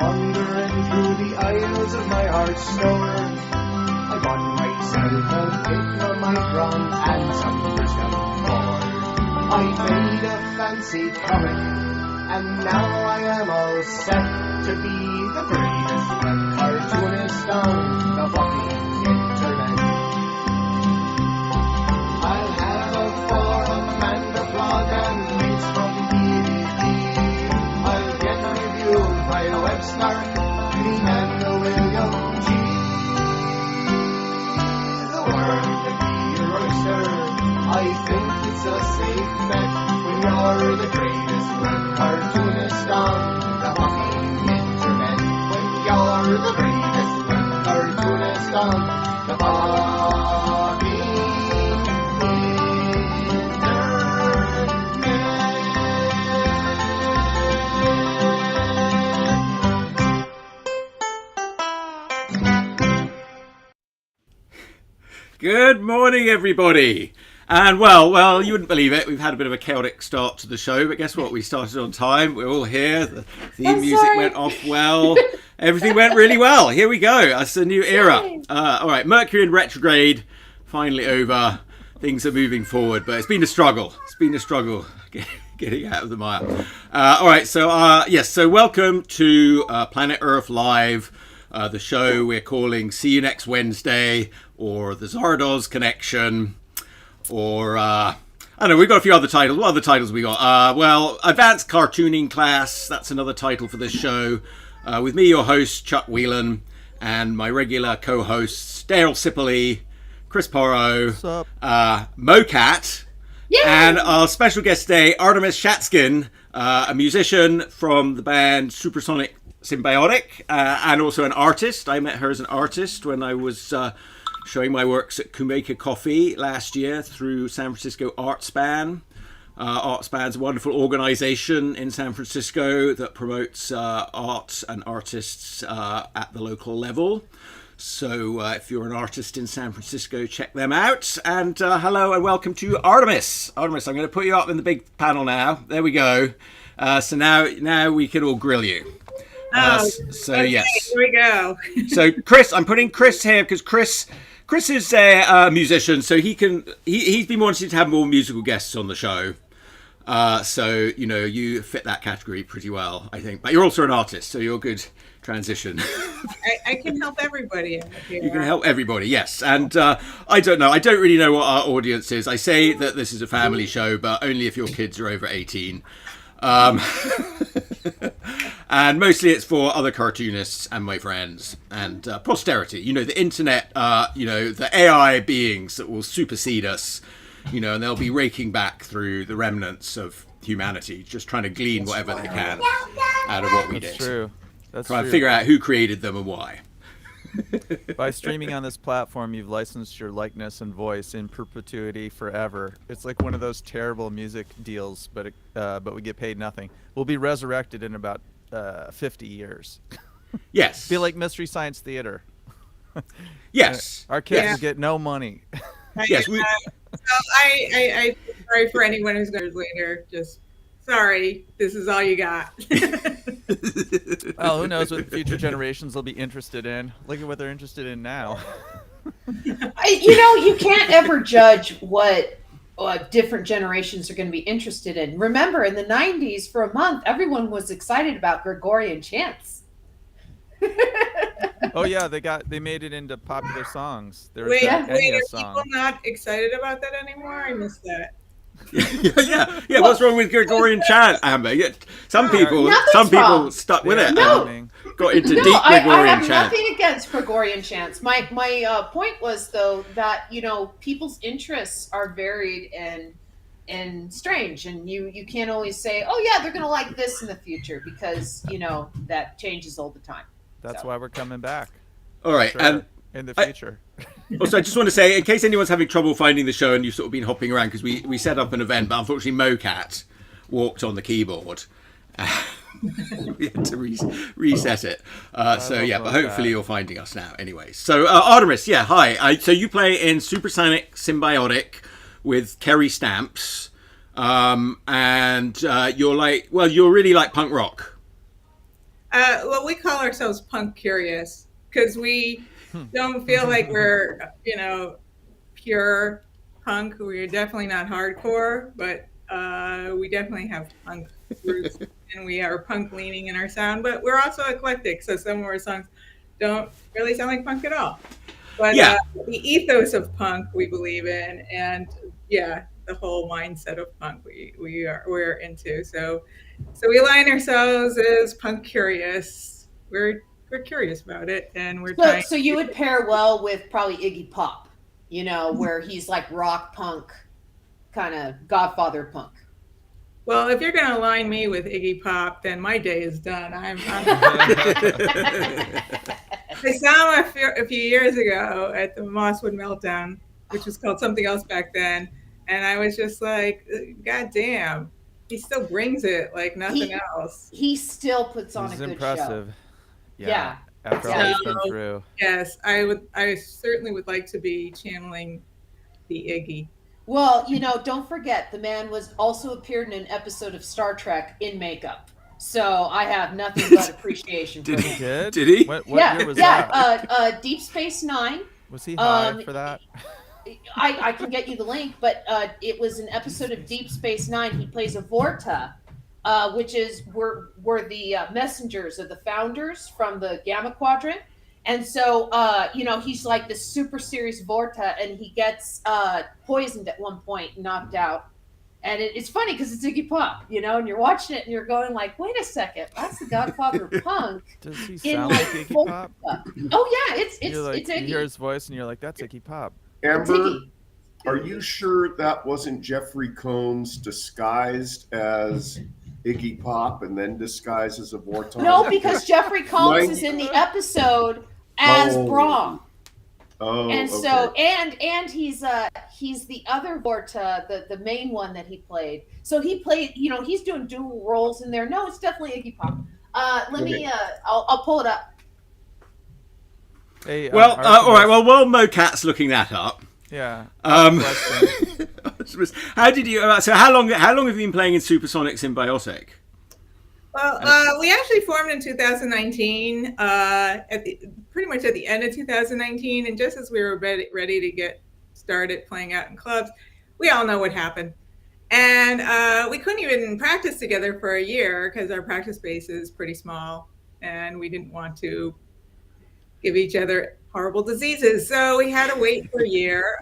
wandering through the aisles of my art store. I bought myself a Pictomicron and some Bristol core. I made a fancy comic, and now I am all set to be the greatest web cartoonist on the fucking internet. I'll have a forum and a blog and links from DVD. I'll get reviewed by Webster, Green and William G. The world to be a royster, I think it's a safe bet when you're the greatest web cartoonist on the fucking internet. When you're the greatest web cartoonist on the fucking Good morning, everybody. And well, you wouldn't believe it. We've had a bit of a chaotic start to the show, but guess what? We started on time. We're all here. The theme music went off well. Everything went really well. Here we go. It's a new era. All right, Mercury in retrograde, finally over. Things are moving forward, but it's been a struggle. Getting out of the mire. All right, so welcome to Planet Earth Live. The show we're calling See You Next Wednesday, or The Zardoz Connection, or I don't know, we've got a few other titles. What other titles we got? Advanced Cartooning Class, that's another title for this show. With me, your host, Chuck Whelan, and my regular co-hosts, Dale Sippley, Chris Porro, Mocat, and our special guest today, Artemis Shatskin, a musician from the band Supersonic, Symbiotic, and also an artist. I met her as an artist when I was showing my works at Kumeka Coffee last year through San Francisco Artspan. Artspan's a wonderful organization in San Francisco that promotes art and artists at the local level. So if you're an artist in San Francisco, check them out. And hello and welcome to Artemis. Artemis, I'm going to put you up in the big panel now. There we go. So now we can all grill you. Okay, yes. Here we go. So Chris, I'm putting Chris here because Chris is a musician, so he's been wanting to have more musical guests on the show. So you fit that category pretty well, I think. But you're also an artist, so you're a good transition. I can help everybody out here. You can help everybody, yes. And I don't know. I don't really know what our audience is. I say that this is a family show, but only if your kids are over 18. And mostly it's for other cartoonists and my friends and posterity, the internet, the AI beings that will supersede us, and they'll be raking back through the remnants of humanity, just trying to glean whatever they can out of what we did. That's true. Try and figure out who created them and why. By streaming on this platform, you've licensed your likeness and voice in perpetuity forever. It's like one of those terrible music deals, but we get paid nothing. We'll be resurrected in about 50 years. Yes. Be like Mystery Science Theater. Yes. Our kids will get no money. Yes. So I sorry for anyone who's going to later. Just sorry, this is all you got. Well, who knows what future generations will be interested in? Look at what they're interested in now. You can't ever judge what different generations are going to be interested in. Remember, in the 90s, for a month, everyone was excited about Gregorian chants. Oh yeah, they made it into popular songs. Wait, are people not excited about that anymore? I missed that. Yeah. What's wrong with Gregorian chant, Amber? Some people stuck with it. No. Got into deep Gregorian I have chant. nothing against Gregorian chants. My point was, though, that people's interests are varied and strange, and you can't always say, oh yeah, they're gonna like this in the future, because that changes all the time. That's why we're coming back. All right, sure, and in the future. Also, I just want to say, in case anyone's having trouble finding the show and you've sort of been hopping around, because we set up an event, but unfortunately Mocat walked on the keyboard. We had to reset it. But hopefully you're finding us now anyway. So Artemis, hi. So you play in Supersonic Symbiotic with Kerry Stamps. And you're really like punk rock. Well, we call ourselves punk curious because we don't feel like we're, pure punk. We're definitely not hardcore, but we definitely have punk roots, and we are punk leaning in our sound. But we're also eclectic, so some of our songs don't really sound like punk at all. But Yeah. the ethos of punk we believe in, and the whole mindset of punk we're into. So we align ourselves as punk curious. We're curious about it, and we're trying. So you would pair well with probably Iggy Pop, where he's like rock punk, kind of Godfather punk. Well, if you're going to align me with Iggy Pop, then my day is done. I saw him a few years ago at the Mosswood Meltdown, which was called something else back then, and I was just like, God damn, he still brings it like nothing else. He still puts on He's a good impressive. show. Yeah. After all he's been through. Yes, I certainly would like to be channeling the Iggy. Well, don't forget, the man was also appeared in an episode of Star Trek in makeup. So I have nothing but appreciation for him. Did he? What year was that? Deep Space Nine. Was he high for that? I can get you the link, but it was an episode of Deep Space Nine. He plays a Vorta, which is we're the messengers of the founders from the Gamma Quadrant. And so, he's like this super serious Vorta, and he gets poisoned at one point, knocked out. And it's funny because it's Iggy Pop, and you're watching it and you're going like, wait a second, that's the Godfather of punk. Does he sound like Iggy Pop? Oh yeah, it's Iggy. You hear his voice and you're like, that's Iggy Pop. Amber, are you sure that wasn't Jeffrey Combs disguised as Iggy Pop and then disguised as a Vorton? No, because Jeffrey Combs is in the episode as Brahm. Oh, and okay. so and he's the other Vorta, the main one that he played. So he played, he's doing dual roles in there. No, it's definitely Iggy Pop. Let me I'll pull it up. Hey, well, all right. Well, while Mocat's looking that up. Yeah. How did you? So how long have you been playing in Supersonic Symbiotic? Well, we actually formed in 2019, pretty much at the end of 2019, and just as we were ready to get started playing out in clubs, we all know what happened. And we couldn't even practice together for a year because our practice space is pretty small, and we didn't want to give each other horrible diseases. So we had to wait for a year.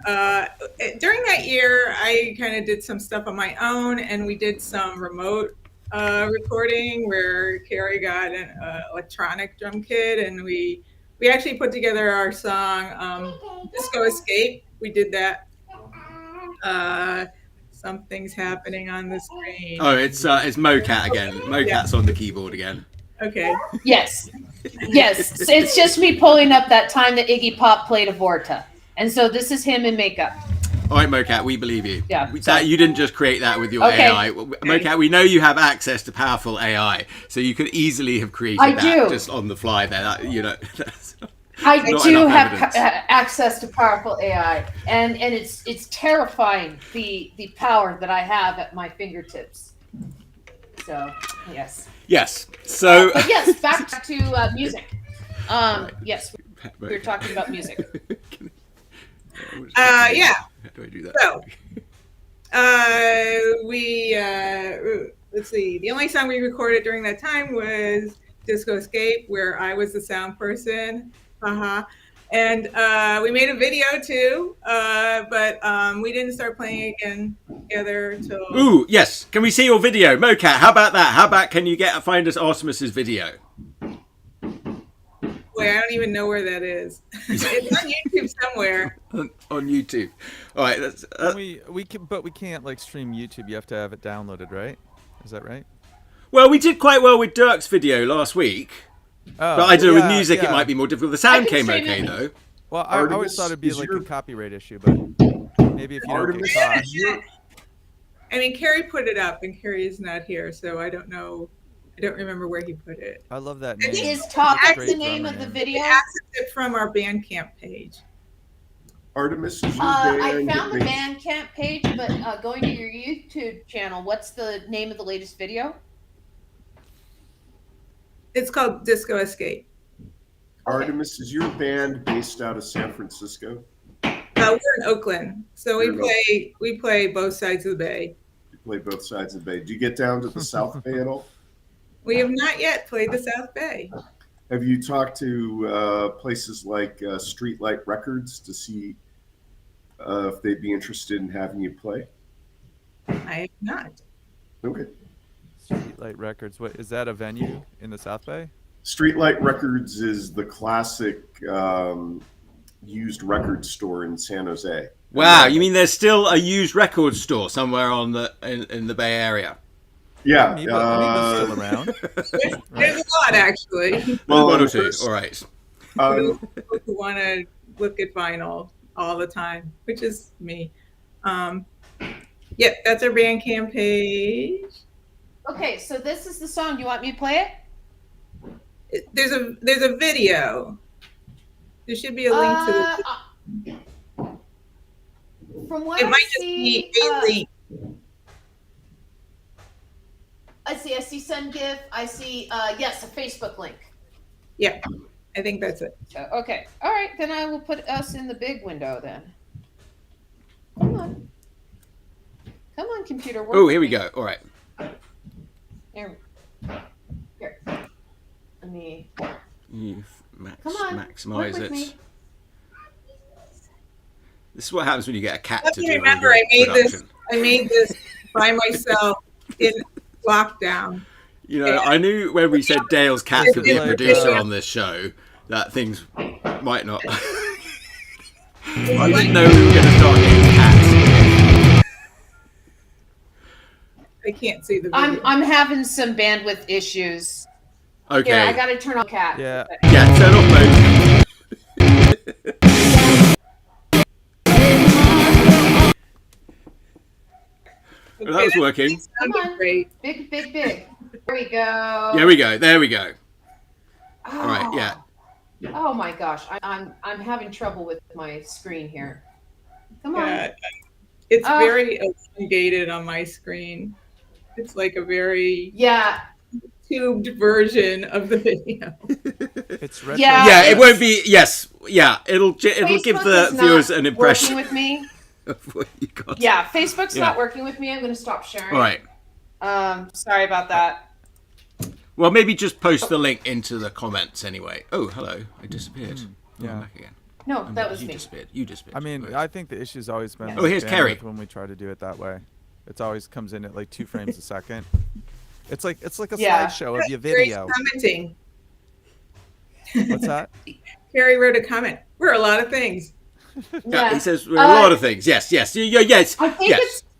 During that year, I kind of did some stuff on my own, and we did some remote recording where Carrie got an electronic drum kit, and we actually put together our song Disco Escape. We did that. Something's happening on the screen. Oh, it's Mocat again. Mocat's on the keyboard again. Okay. Yes. It's just me pulling up that time that Iggy Pop played a Vorta, and so this is him in makeup. All right, Mocat, we believe you. Yeah. You didn't just create that with your AI. Mocat, we know you have access to powerful AI, so you could easily have created that just on the fly there. I do have access to powerful AI, and it's terrifying the power that I have at my fingertips. So yes. Yes. So. But yes, back to music. Yes, we were talking about music. Yeah. How do I do that? So, let's see. The only song we recorded during that time was Disco Escape, where I was the sound person. And we made a video too, but we didn't start playing again together until. Ooh, yes. Can we see your video, Mocat? How about that? How about can you find us Artemis's video? Wait, I don't even know where that is. It's on YouTube somewhere. on YouTube. All right. That's, we can't like stream YouTube. You have to have it downloaded, right? Is that right? Well, we did quite well with Dirk's video last week. Oh, but I don't know, with music it might be more difficult. The sound came stream okay it. though. Well, I always thought it'd be like a copyright issue, but maybe if you don't get caught. I mean, Carrie put it up, and Carrie is not here, so I don't know. I don't remember where he put it. I love that name. Is Topic Great the name of the drummer video? I accessed it from our Bandcamp page. Artemis is your I band. found the Bandcamp page, but going to your YouTube channel, what's the name of the latest video? It's called Disco Escape. Artemis, is your band based out of San Francisco? We're in Oakland, so You're in we play both sides of the bay. You play both sides of the bay. Do you get down to the South Bay at all? We have not yet played the South Bay. Have you talked to places like Streetlight Records to see if they'd be interested in having you play? I have not. Okay. Streetlight Records. What is that? A venue in the South Bay? Streetlight Records is the classic used record store in San Jose. Wow, you mean there's still a used record store somewhere on in the Bay Area? Yeah. Amoeba's still around. There's a lot, actually. Well, One or two. All right. People who want to look at vinyl all the time, which is me. Yep, that's our Bandcamp page. Okay, so this is the song. Do you want me to play it? There's a video. There should be a link to the. From what It I might just see, be a link. I see send GIF. I see, yes, a Facebook link. Yeah, I think that's it. Okay, all right, then I will put us in the big window then. Come on, computer. Work Oh, here we with me. go. All right. Here. Let me. You Come on, maximize work with it. me. This is what happens when you get a cat Let to me do remember, all I your made this. production. I made this by myself in lockdown. You know, I knew when we said Dale's cat could be a Like, producer on this show that things might not. I didn't know we were going to start getting cats. I can't see the video. I'm having some bandwidth issues. Okay. Here, I gotta turn on cat. Yeah. Yeah, turn off mode. Well, that was working. Come on. Great. Big. There we go. There we go. There we go. Oh. All right. Yeah. Oh my gosh, I'm having trouble with my screen here. Come on. Yeah, it's very elongated on my screen. It's like a very Yeah. tubed version of the video. It's retro. Yeah. Yeah. It won't be. Yes. Yeah. It'll give Facebook the is not viewers an impression working with me. of what you got. Yeah, Facebook's Yeah. not working with me. I'm gonna stop sharing. All right. Sorry about that. Well, maybe just post the link into the comments anyway. Oh, hello. I disappeared. Yeah. I'm back again. No, that was you me. disappeared. You disappeared. I mean, I think the issue's always been. Yeah. Oh, with here's bandwidth Kerry. when we try to do it that way. It always comes in at like 2 frames a second. It's like a Yeah. slideshow of your Carrie's video. commenting. What's that? Carrie wrote a comment. We're a lot of things. Yeah, he says a lot of things. Yes. Yes. Yes.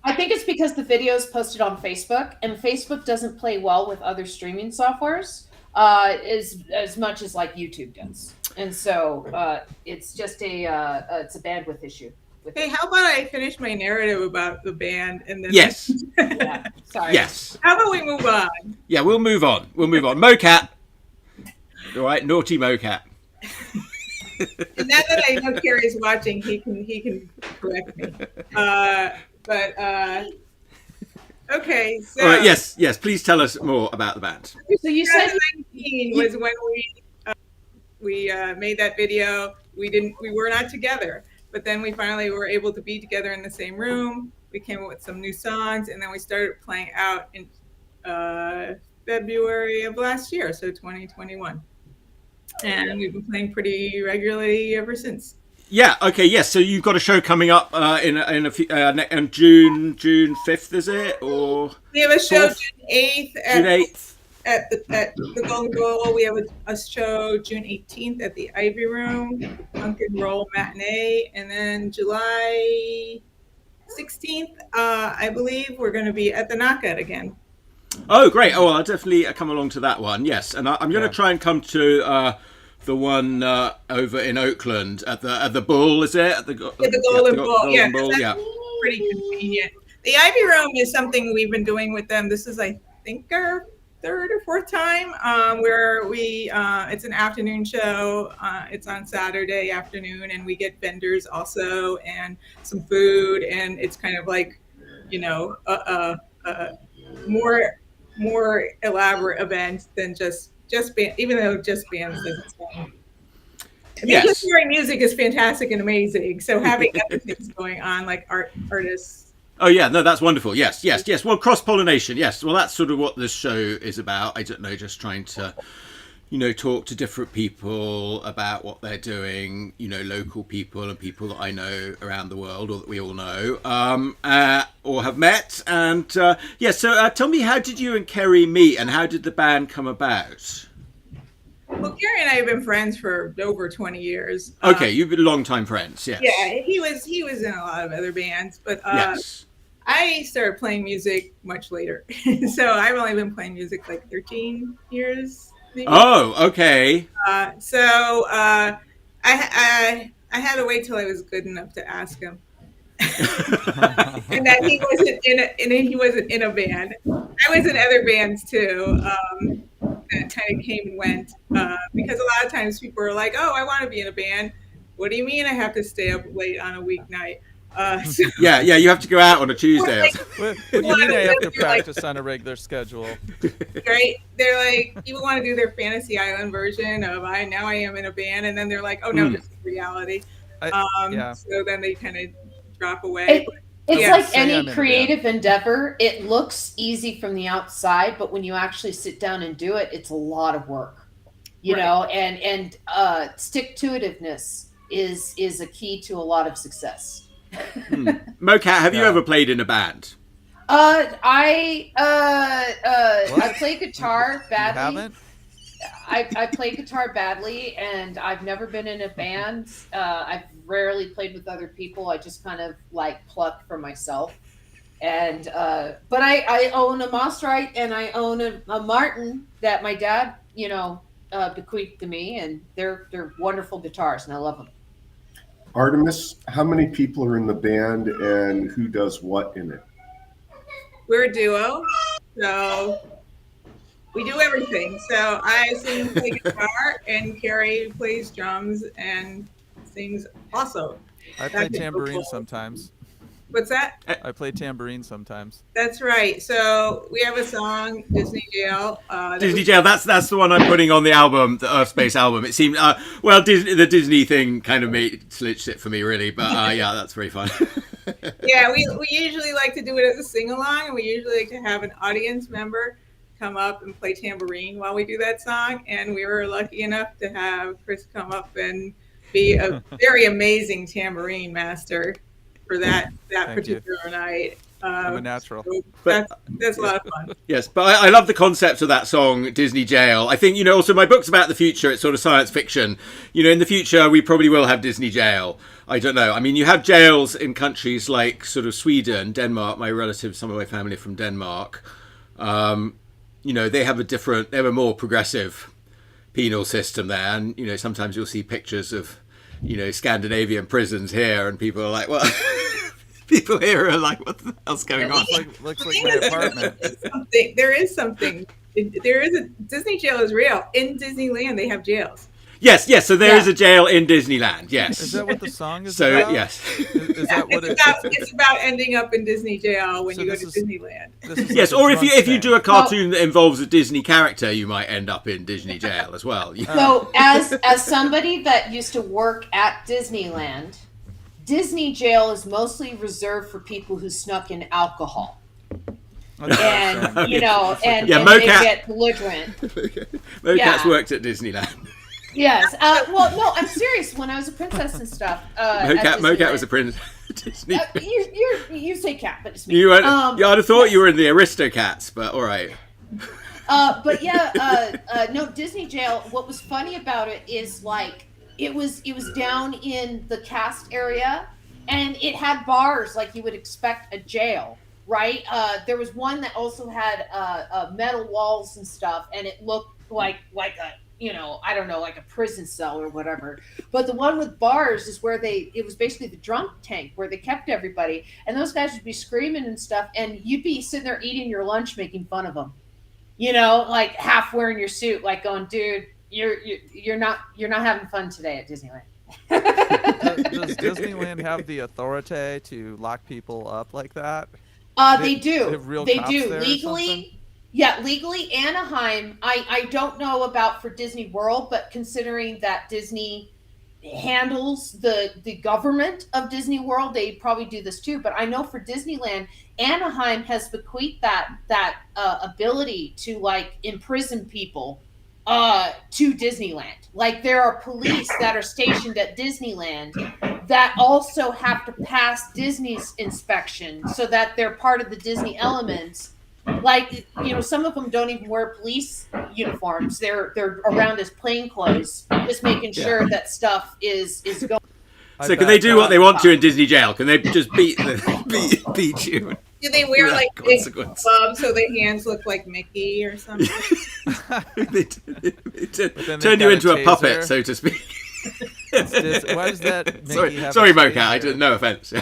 I think it's because the video is posted on Facebook, and Facebook doesn't play well with other streaming softwares as much as like YouTube does, and so it's just it's a bandwidth issue. With Hey, it. how about I finish my narrative about the band and then? Yes. Yeah, sorry. Yes. How about we move on? Yeah, we'll move on. Mocat. All right, naughty Mocat. And now that I know Carrie's watching, he can correct me. Okay. So All right. Yes. Please tell us more about the band. So you said 2019 was when we made that video. We were not together, but then we finally were able to be together in the same room. We came up with some new songs, and then we started playing out in February of last year, so 2021. And we've been playing pretty regularly ever since. Yeah. Okay. Yes. So you've got a show coming up in a few on June 5th, is it? Or We have a show 4th? June 8th June 8th. at the Golden Goal. We have a show June 18th at the Ivy Room, Punk and Roll Matinee, and then July 16th, I believe we're going to be at the Knockout again. Oh, great. Oh, well, I'll definitely come along to that one. Yes, and I'm going to try and come to the one over in Oakland at the Bull. Is it at the Golden Bull? Golden Bull. That's Yeah. pretty convenient. The Ivy Room is something we've been doing with them. This is, I think, our third or fourth time where we it's an afternoon show. It's on Saturday afternoon, and we get vendors also and some food, and it's kind of like, you know, more elaborate event than just just band, even though just bands doesn't sound. I mean, Yes. just hearing music is fantastic and amazing. So having other things going on, like artists. Oh yeah, no, that's wonderful. Yes. Well, cross pollination. Yes. Well, that's sort of what this show is about. I don't know, just trying to, talk to different people about what they're doing. Local people and people that I know around the world or that we all know, or have met. And So tell me, how did you and Kerry meet, and how did the band come about? Well, Gary and I have been friends for over 20 years. Okay, you've been long-time friends. Yes. Yeah, he was in a lot of other bands, but Yes. I started playing music much later. So I've only been playing music like 13 years. Maybe. Oh, okay. I had to wait till I was good enough to ask him. And that he wasn't in a band. I was in other bands too. That kind of came and went because a lot of times people are like, "Oh, I want to be in a band." What do you mean I have to stay up late on a weeknight? Yeah, you have to go out on a Tuesday. What do you mean I have to practice on a regular schedule? Right? They're like, people want to do their Fantasy Island version of I am in a band, and then they're like, "Oh no, this is reality." So then they kind of drop away. It's like any creative endeavor. It looks easy from the outside, but when you actually sit down and do it, it's a lot of work, you know, and stick-to-itiveness is a key to a lot of success. Mocat, have you ever played in a band? I play guitar badly. You haven't? I play guitar badly, and I've never been in a band. I've rarely played with other people. I just kind of like pluck for myself. And but I own a Mossrite and I own a Martin that my dad, bequeathed to me, and they're wonderful guitars, and I love them. Artemis, how many people are in the band and who does what in it? We're a duo, so we do everything. So I sing, play guitar, and Carrie plays drums and sings also. I play tambourine sometimes. What's that? I play tambourine sometimes. That's right. So we have a song, Disney Jail. Disney Jail. That's the one I'm putting on the album, the Urfspace album. It seemed the Disney thing kind of slitched it for me, really. But that's very fun. Yeah, we usually like to do it as a sing along, and we usually like to have an audience member come up and play tambourine while we do that song. And we were lucky enough to have Chris come up and be a very amazing tambourine master for that particular night. I'm a natural. So that's a lot of fun. Yes, but I love the concept of that song, Disney Jail. I think, also my book's about the future. It's sort of science fiction. In the future, we probably will have Disney Jail. I don't know. I mean, you have jails in countries like sort of Sweden, Denmark. My relatives, some of my family are from Denmark. They have a more progressive penal system there. And, sometimes you'll see pictures of, Scandinavian prisons here, and people are like, well, people here are like, what the hell's going on? Looks like my apartment. There is something. Disney Jail is real. In Disneyland, they have jails. Yes. So there is a jail in Disneyland. Yes. Is that what the song is about? about? Yes. Is that what it's about ending up in Disney Jail when you go to Disneyland. Yes, or if you do a cartoon that involves a Disney character, you might end up in Disney Jail as well. So as somebody that used to work at Disneyland, Disney Jail is mostly reserved for people who snuck in alcohol. And and they get belligerent. Mocat's worked at Disneyland. Yes. Well, no, I'm serious. When I was a princess and stuff, Mocat was a prince. Disney. You say cat, but it's me. I'd have thought you were in the Aristocats, but all right. But no, Disney Jail. What was funny about it is like it was down in the cast area, and it had bars like you would expect a jail, right? There was one that also had metal walls and stuff, and it looked like a I don't know, like a prison cell or whatever. But the one with bars is where it was basically the drunk tank where they kept everybody. And those guys would be screaming and stuff. And you'd be sitting there eating your lunch, making fun of them, like half wearing your suit, like going, dude, you're not having fun today at Disneyland. Does Disneyland have the authority to lock people up like that? They do. They do legally. Yeah, legally Anaheim. I don't know about for Disney World, but considering that Disney handles the government of Disney World, they probably do this too. But I know for Disneyland, Anaheim has bequeathed that ability to like imprison people to Disneyland. Like there are police that are stationed at Disneyland that also have to pass Disney's inspection so that they're part of the Disney elements. Like, you know, some of them don't even wear police uniforms. They're around as plain clothes, just making sure that stuff is going. So can they do what they want to in Disney jail? Can they just beat you? Do they wear Without like big consequence. gloves so their hands look like Mickey or something? they then turn they've you got into a a puppet, taser. so to speak. Why does that make Sorry, you have sorry a Mocha. I taser? didn't. No offense.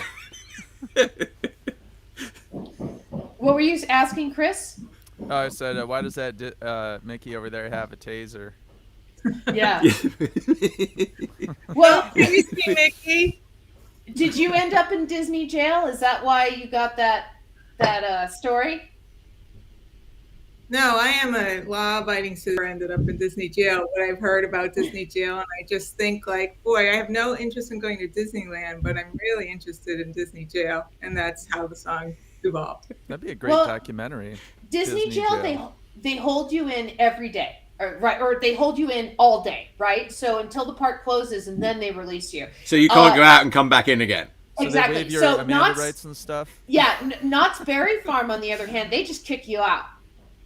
What were you asking, Chris? Oh, I said, why does that Mickey over there have a taser? Yeah. Well, Have you seen Mickey? did you end up in Disney jail? Is that why you got that story? No, I am a law-abiding citizen. I ended up in Disney jail, but I've heard about Disney jail, and I just think like, boy, I have no interest in going to Disneyland, but I'm really interested in Disney jail, and that's how the song evolved. That'd be a great Well, documentary. Disney Disney jail, jail. they hold you in every day, or they hold you in all day, right? So until the park closes, and then they release you. So you can't go out and come back in again. So Exactly. they waive your So Amanda Knott's, rights and stuff. yeah, Knott's Berry Farm, on the other hand, they just kick you out,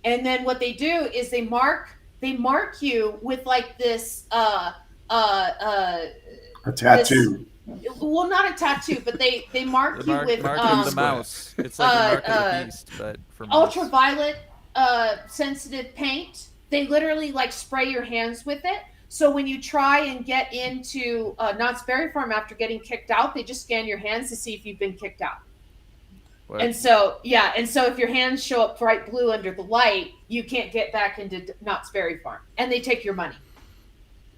and then what they do is they mark you with like this A tattoo. well, not a tattoo, but they mark The you with mark of the mouse. It's like the mark of the beast, but for mouse. ultraviolet sensitive paint. They literally like spray your hands with it. So when you try and get into Knott's Berry Farm after getting kicked out, they just scan your hands to see if you've been kicked out. What? And so if your hands show up bright blue under the light, you can't get back into Knott's Berry Farm, and they take your money.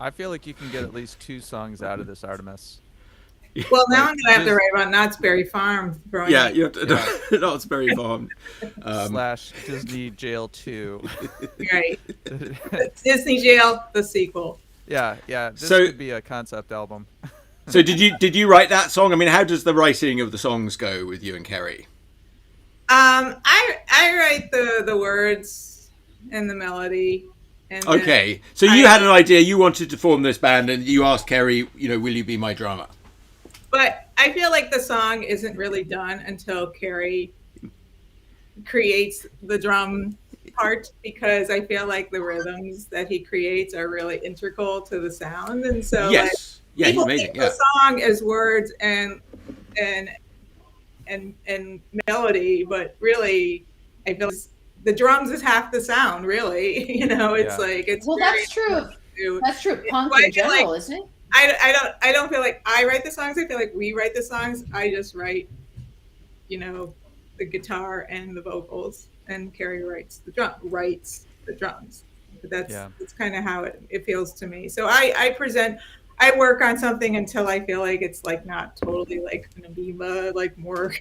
I feel like you can get at least 2 songs out of this, Artemis. Well, now I'm gonna have to write about Knott's Berry Farm. Yeah, you have to. No, it's very farm. / Disney Jail 2. Right. Disney Jail, the sequel. Yeah. This So- could be a concept album. So did you write that song? I mean, how does the writing of the songs go with you and Kerry? I write the words and the melody. And then Okay, so you had an idea. You wanted to form this band, and you asked Kerry, will you be my drummer? But I feel like the song isn't really done until Kerry creates the drum part, because I feel like the rhythms that he creates are really integral to the sound. And so Yes, yeah, he's people amazing. think Yeah, the song is words and melody, but really I feel the drums is half the sound, really. It's Yeah. like it's Well, very that's true. true. That's true. Punk Well, I in feel general, like- isn't it? I don't feel like I write the songs. I feel like we write the songs. I just write, the guitar and the vocals, and Carrie writes the drums. But that's kind of how it feels to me. So I work on something until I feel like it's like not totally like an amoeba, like more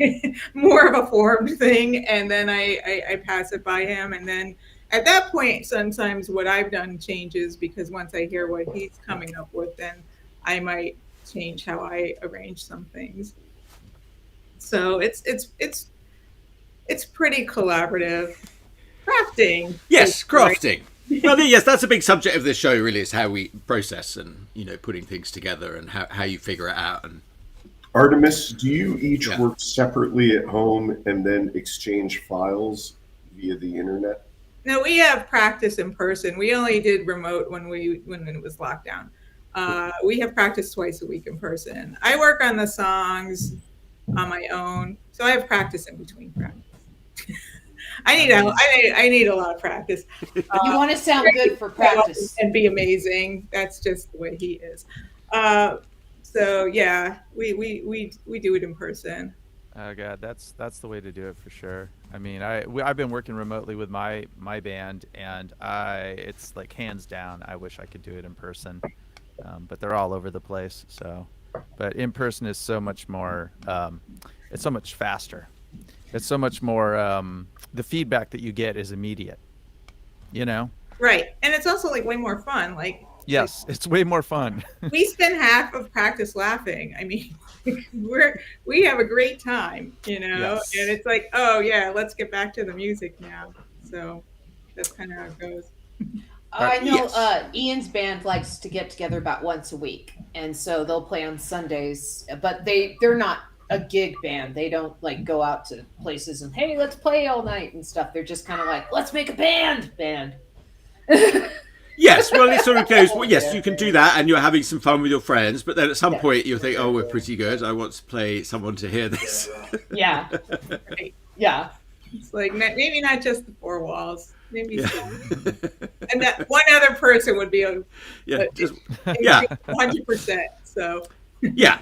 more of a formed thing, and then I pass it by him, and then at that point sometimes what I've done changes, because once I hear what he's coming up with, then I might change how I arrange some things. So it's pretty collaborative crafting. yes, crafting. Well, yes, that's a big subject of this show. Really, is how we process and putting things together and how you figure it out. And Artemis, do you each Yeah. work separately at home and then exchange files via the internet? No, we have practice in person. We only did remote when it was lockdown. We have practice twice a week in person. I work on the songs on my own, so I have practice in between practice. I need a lot of practice. You want to sound good for practice. And be amazing. That's just the way he is. So yeah, we do it in person. Oh god, that's the way to do it for sure. I mean, I've been working remotely with my band, and it's like hands down, I wish I could do it in person, but they're all over the place. So, but in person is so much more. It's so much faster. It's so much more. The feedback that you get is immediate. you know? Right. And it's also like way more fun. Like, Yes, it's way more fun. we spend half of practice laughing. I mean, we have a great time, you know, Yes. and it's like, oh yeah, let's get back to the music now. So that's kind of how it goes. I know Yes. Ian's band likes to get together about once a week, and so they'll play on Sundays. But they're not a gig band. They don't like go out to places and hey, let's play all night and stuff. They're just kind of like, let's make a band. Yes, well, it sort of goes, well, yes, you can do that and you're having some fun with your friends, but then at some point you'll think, oh, we're pretty good. I want to play someone to hear this. Yeah, Right. yeah. It's like maybe not just the four walls, maybe Yeah. and that one other person would be Yeah, yeah, 100%. So yeah.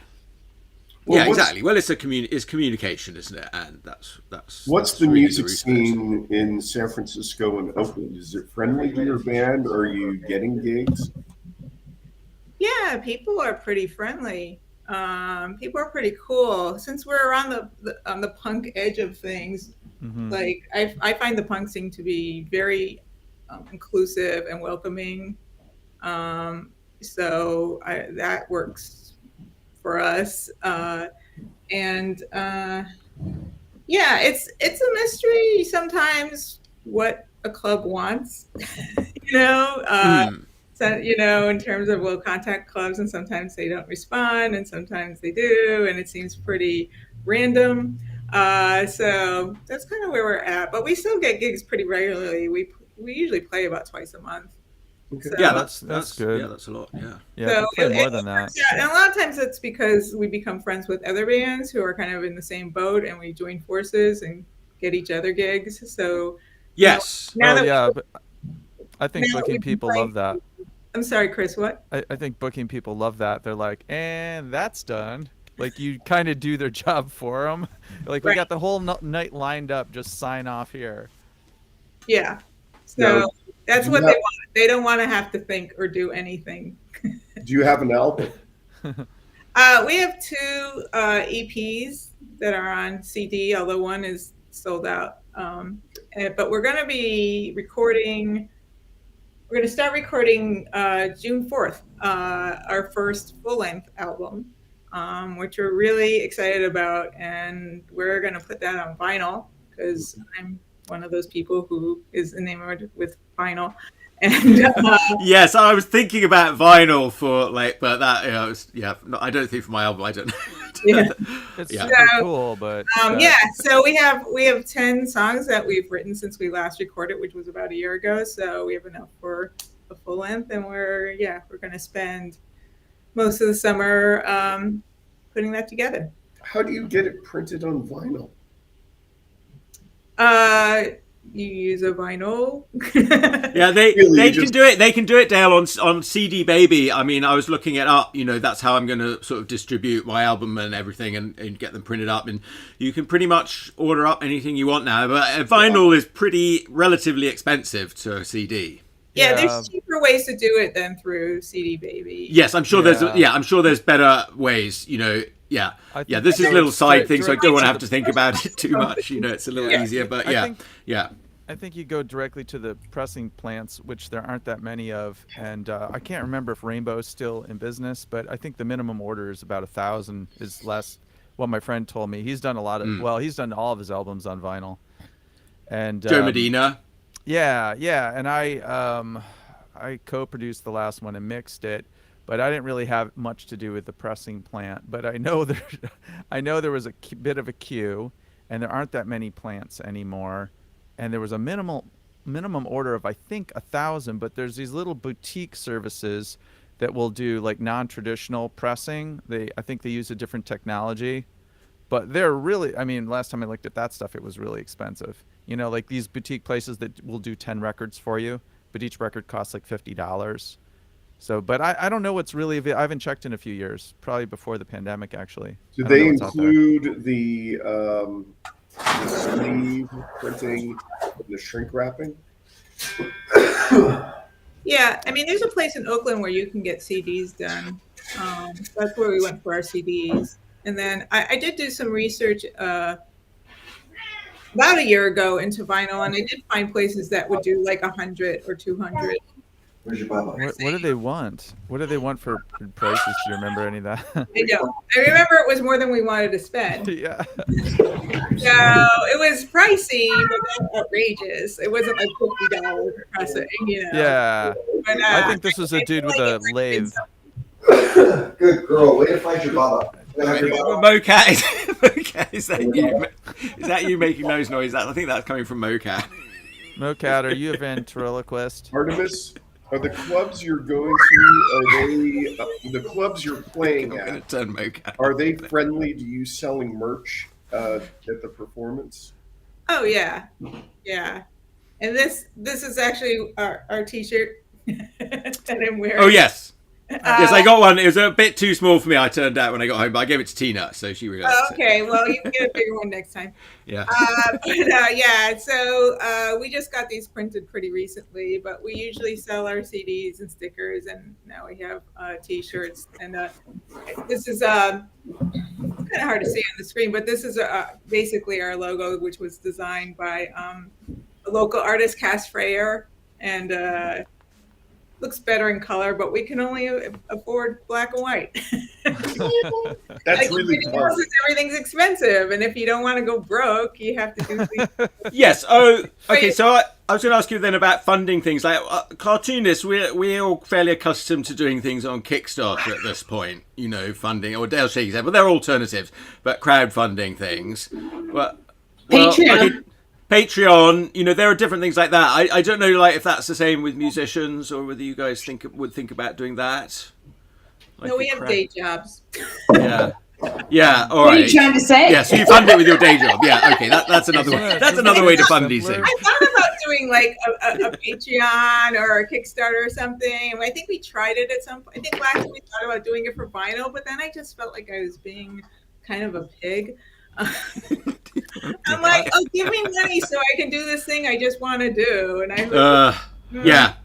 Well, Yeah, what's- exactly. Well, it's communication, isn't it? And that's What's the really music reason. scene in San Francisco and Oakland? Is it friendly to your band? Are you getting gigs? yeah, people are pretty friendly. People are pretty cool. Since we're on the punk edge of things, Mhm. like I find the punk scene to be very inclusive and welcoming. So that works for us. And yeah, it's a mystery sometimes what a club wants, you know. So, you know, in terms of we'll contact clubs and sometimes they don't respond and sometimes they do, and it seems pretty random. So that's kind of where we're at. But we still get gigs pretty regularly. We usually play about twice a month. Okay. So, Yeah, That's good. Yeah, that's a lot. Yeah. Yeah, so if you play more it than that. works out. And a lot of times it's because we become friends with other bands who are kind of in the same boat and we join forces and get each other gigs. So Yes. now Oh that yeah, but I think now that booking we've been people playing- love that. I'm sorry, Chris, what? I think booking people love that. They're like, and that's done. Like you kind of do their job for them. Like we Right. got the whole night lined up. Just sign off here. Yeah. So Now, that's do what you they have- want. They don't want to have to think or do anything. Do you have an album? We have two EPs that are on CD, although one is sold out. But we're going to be recording. We're going to start recording June 4th, our first full-length album, which we're really excited about, and we're going to put that on vinyl because I'm one of those people who is enamored with vinyl. And Yes, I was thinking about vinyl for like, but that I don't think for my album. I don't know. yeah. It's Yeah. super So, cool, but Yeah, so we have 10 songs that we've written since we last recorded, which was about a year ago. So we have enough for a full length, and we're going to spend most of the summer putting that together. How do you get it printed on vinyl? You use a vinyl. Yeah, they Really, they you can just- do it. They can do it, Dale, on CD Baby. I mean, I was looking it up. You know, that's how I'm going to sort of distribute my album and everything, and get them printed up. And you can pretty much order up anything you want now. But vinyl is pretty relatively expensive to a CD. Yeah, Yeah. there's cheaper ways to do it than through CD Baby. Yes, I'm sure I'm sure there's better ways. You know, yeah. I Yeah, think this is go little side straight- things, so I directly don't want to to have the- to think about it too much. You know, it's a little Yeah. easier. But I yeah, think- yeah. I think you go directly to the pressing plants, which there aren't that many of, and I can't remember if Rainbow's still in business, but I think the minimum order is about 1,000. Is less. What my friend told me. He's done a lot of. Well, he's done all of his albums on vinyl. And Joe Medina. Yeah, and I co-produced the last one and mixed it, but I didn't really have much to do with the pressing plant. But I know there was a bit of a queue, and there aren't that many plants anymore. And there was a minimum order of I think 1,000, but there's these little boutique services that will do like non-traditional pressing. I think they use a different technology, but they're really, I mean, last time I looked at that stuff, it was really expensive. You know, like these boutique places that will do 10 records for you, but each record costs like $50. So, but I don't know what's really, I haven't checked in a few years, probably before the pandemic actually. Do I don't know they what's out there. include the sleeve printing and the shrink wrapping? Yeah, I mean, there's a place in Oakland where you can get CDs done. That's where we went for our CDs. And then I did do some research about a year ago into vinyl, and I did find places that would do like 100 or 200. Where's your Baba? What do they want? What do they want for prices? Do you remember any of that? I don't. I remember it was more than we wanted to spend. Yeah. So it was pricey, but not outrageous. It wasn't like $50 for pressing, Yeah. But, I think this was a dude with a lathe. Good girl. Way to find your Baba. Mocat, Mocat, is that you? Is that you making those noises? I think that's coming from Mocat. Mocat, are you a ventriloquist? Artemis, are the clubs you're going to, are they, the clubs you're playing I'm going to at, turn Mocat. are they friendly to you selling merch at the performance? Oh yeah. And this is actually our T-shirt that I'm wearing. Oh yes. Yes, I got one. It was a bit too small for me. I turned out when I got home, but I gave it to Tina, so she really liked Okay, well you can get a bigger one next time. it. Yeah. So we just got these printed pretty recently, but we usually sell our CDs and stickers, and now we have T-shirts. And this is kind of hard to see on the screen, but this is basically our logo, which was designed by a local artist, Cass Freyer, and looks better in color, but we can only afford black and white. That's really hard. Everything's expensive, and if you don't want to go broke, you have to do things. Yes. Oh, okay. So I was going to ask you then about funding things. Like cartoonists, we're all fairly accustomed to doing things on Kickstarter at this point. Funding, or Dale Shake's head, but they're alternatives, but crowdfunding things. But Patreon. Okay, Patreon, there are different things like that. I don't know, like if that's the same with musicians, or whether you guys would think about doing that. Like No, we have day jobs. Yeah. Yeah. All What are right. you trying to say? Yeah. So you fund it with your day job. Yeah. Okay. That's another way. That's another way to fund these things. I thought about doing like a Patreon or a Kickstarter or something. I think we tried it at some point. I think last year we thought about doing it for vinyl, but then I just felt like I was being kind of a pig. I'm like, give me money so I can do this thing I just want to do. And Yeah.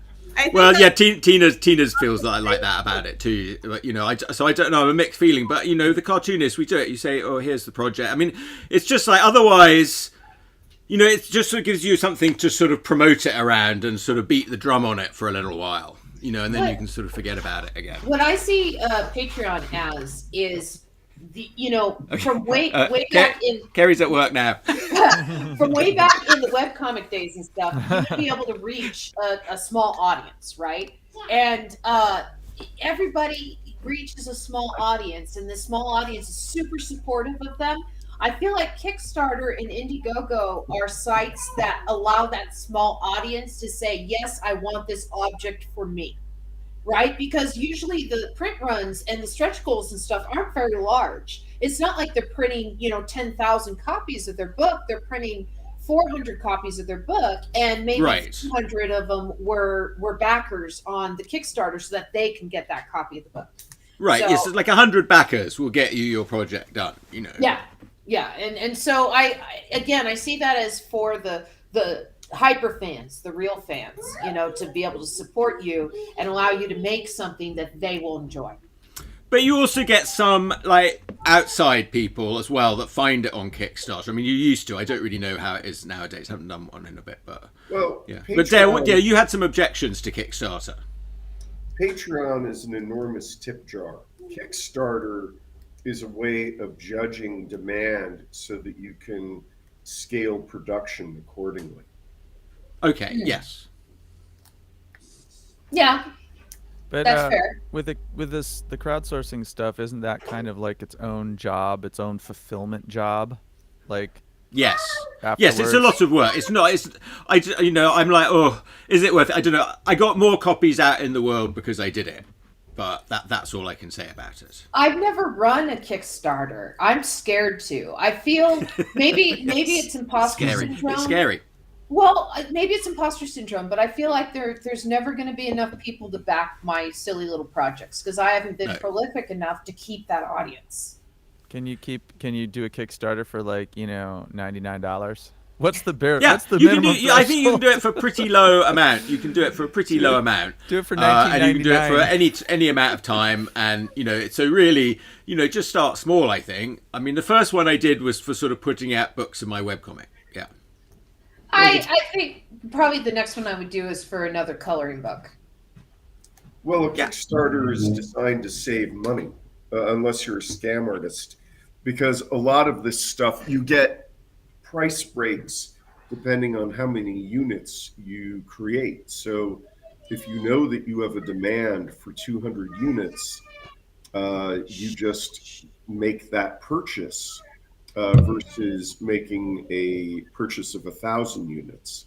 Well, yeah. Tina's feels like that about it too. But, so I don't know. I'm a mixed feeling. But the cartoonists, we do it. You say, oh, here's the project. I mean, it's just like otherwise. It just sort of gives you something to sort of promote it around and sort of beat the drum on it for a little while. And then you can sort of forget about it again. What I see Patreon as is from way back in Kerry's at work now. from way back in the webcomic days and stuff, you'd be able to reach a small audience, right? And everybody reaches a small audience, and this small audience is super supportive of them. I feel like Kickstarter and Indiegogo are sites that allow that small audience to say, yes, I want this object for me. Right? Because usually the print runs and the stretch goals and stuff aren't very large. It's not like they're printing, 10,000 copies of their book. They're printing 400 copies of their book, and maybe 200 of them were backers on the Kickstarter so that they can get that copy of the book. Right. So, yes, like 100 backers will get you your project done. Yeah. And so I see that as for the hyper fans, the real fans, to be able to support you and allow you to make something that they will enjoy. But you also get some like outside people as well that find it on Kickstarter. I mean, you used to. I don't really know how it is nowadays. I haven't done one in a bit, but yeah. But Dale, you had some objections to Kickstarter. Patreon is an enormous tip jar. Kickstarter is a way of judging demand so that you can scale production accordingly. Okay. Yes. Yeah. But that's fair. With the crowdsourcing stuff, isn't that kind of like its own job, its own fulfillment job? Like yes, afterwards? Yes, it's a lot of work. It's not. I'm like, oh, is it worth it? I don't know. I got more copies out in the world because I did it, but that's all I can say about it. I've never run a Kickstarter. I'm scared to. I feel maybe it's imposter syndrome. It's scary. Well, maybe it's imposter syndrome, but I feel like there's never going to be enough people to back my silly little projects because I haven't been prolific enough to keep that audience. Can you do a Kickstarter for like $99? What's the bare? Yeah, what's the minimum? I think you can do it for a pretty low amount. You can do it for a pretty low amount. Do it for $19.99. And you can do it for any amount of time. And so really, just start small. I think. I mean, the first one I did was for sort of putting out books in my webcomic. Yeah. I think probably the next one I would do is for another coloring book. Well, a Yeah. Kickstarter is designed to save money, unless you're a scam artist, because a lot of this stuff you get price breaks depending on how many units you create. So if you know that you have a demand for 200 units, you just make that purchase versus making a purchase of 1,000 units.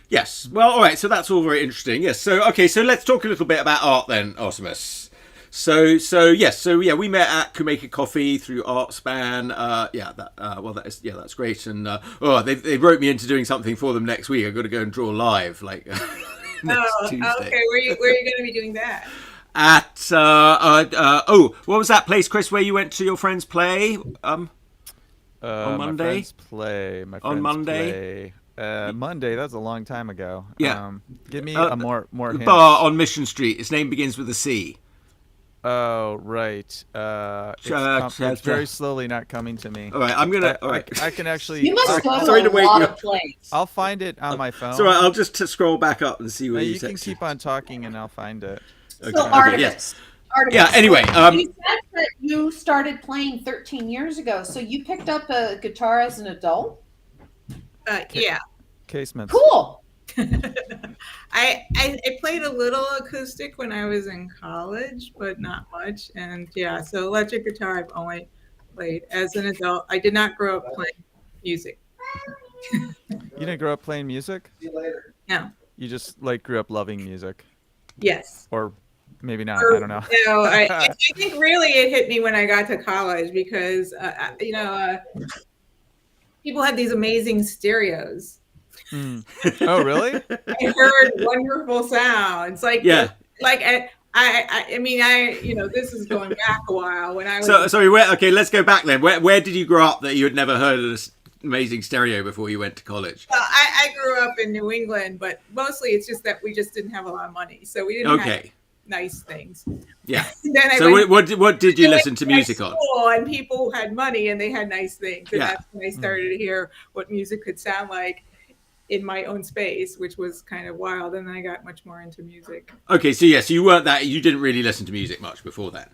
Yes. Well, all right. So that's all very interesting. Yes. So okay. So let's talk a little bit about art then, Artemis. So we met at Kumeka Coffee through Artspan. That's great. And they wrote me into doing something for them next week. I've got to go and draw live like next Tuesday. Okay. Where are you going to be doing that? At what was that place, Chris, where you went to your friend's play? On Monday. My friend's play. On Monday. Monday. That's a long time ago. Yeah. Give me a more the hints. bar on Mission Street. Its name begins with a C. Oh right. It's very slowly not coming to me. All right, I'm gonna. All right, I can actually. You must go sorry to to a wake lot you of plays. I'll find it on my phone. It's all right. I'll just scroll back up and see where You you can keep on talking, and I'll find it. So Artemis. Yeah. Anyway, You said that you started playing 13 years ago. So you picked up a guitar as an adult? Yeah. Casements. Cool. I played a little acoustic when I was in college, but not much. And yeah, so electric guitar I've only played as an adult. I did not grow up playing music. You didn't grow up playing music? See you later. No. You just grew up loving music, Yes. or maybe not. I don't know. No, I think really it hit me when I got to college because people had these amazing stereos. Oh, really? I heard wonderful sounds. Like I mean, this is going back a while when I was. So sorry. Let's go back then. Where did you grow up that you had never heard of this amazing stereo before you went to college? I grew up in New England, but mostly it's just that we just didn't have a lot of money, so we didn't have nice things. Yeah. Then what did you listen to music on? And people had money and they had nice things, and that's when I started to hear what music could sound like in my own space, which was kind of wild. And then I got much more into music. Okay, so yes, you weren't that. You didn't really listen to music much before that.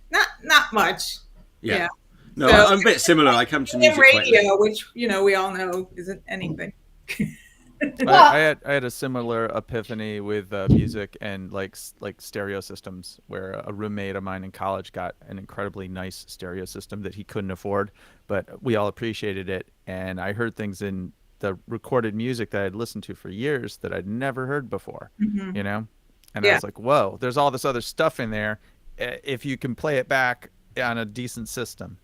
Not much. Yeah. No, So, I'm a bit similar. I come to music radio, which we all know isn't anything. I had a similar epiphany with music and like stereo systems, where a roommate of mine in college got an incredibly nice stereo system that he couldn't afford, but we all appreciated it. And I heard things in the recorded music that I'd listened to for years that I'd never heard before, Mm-hmm. And I was like, whoa, there's all this other stuff in there if you can play it back on a decent system.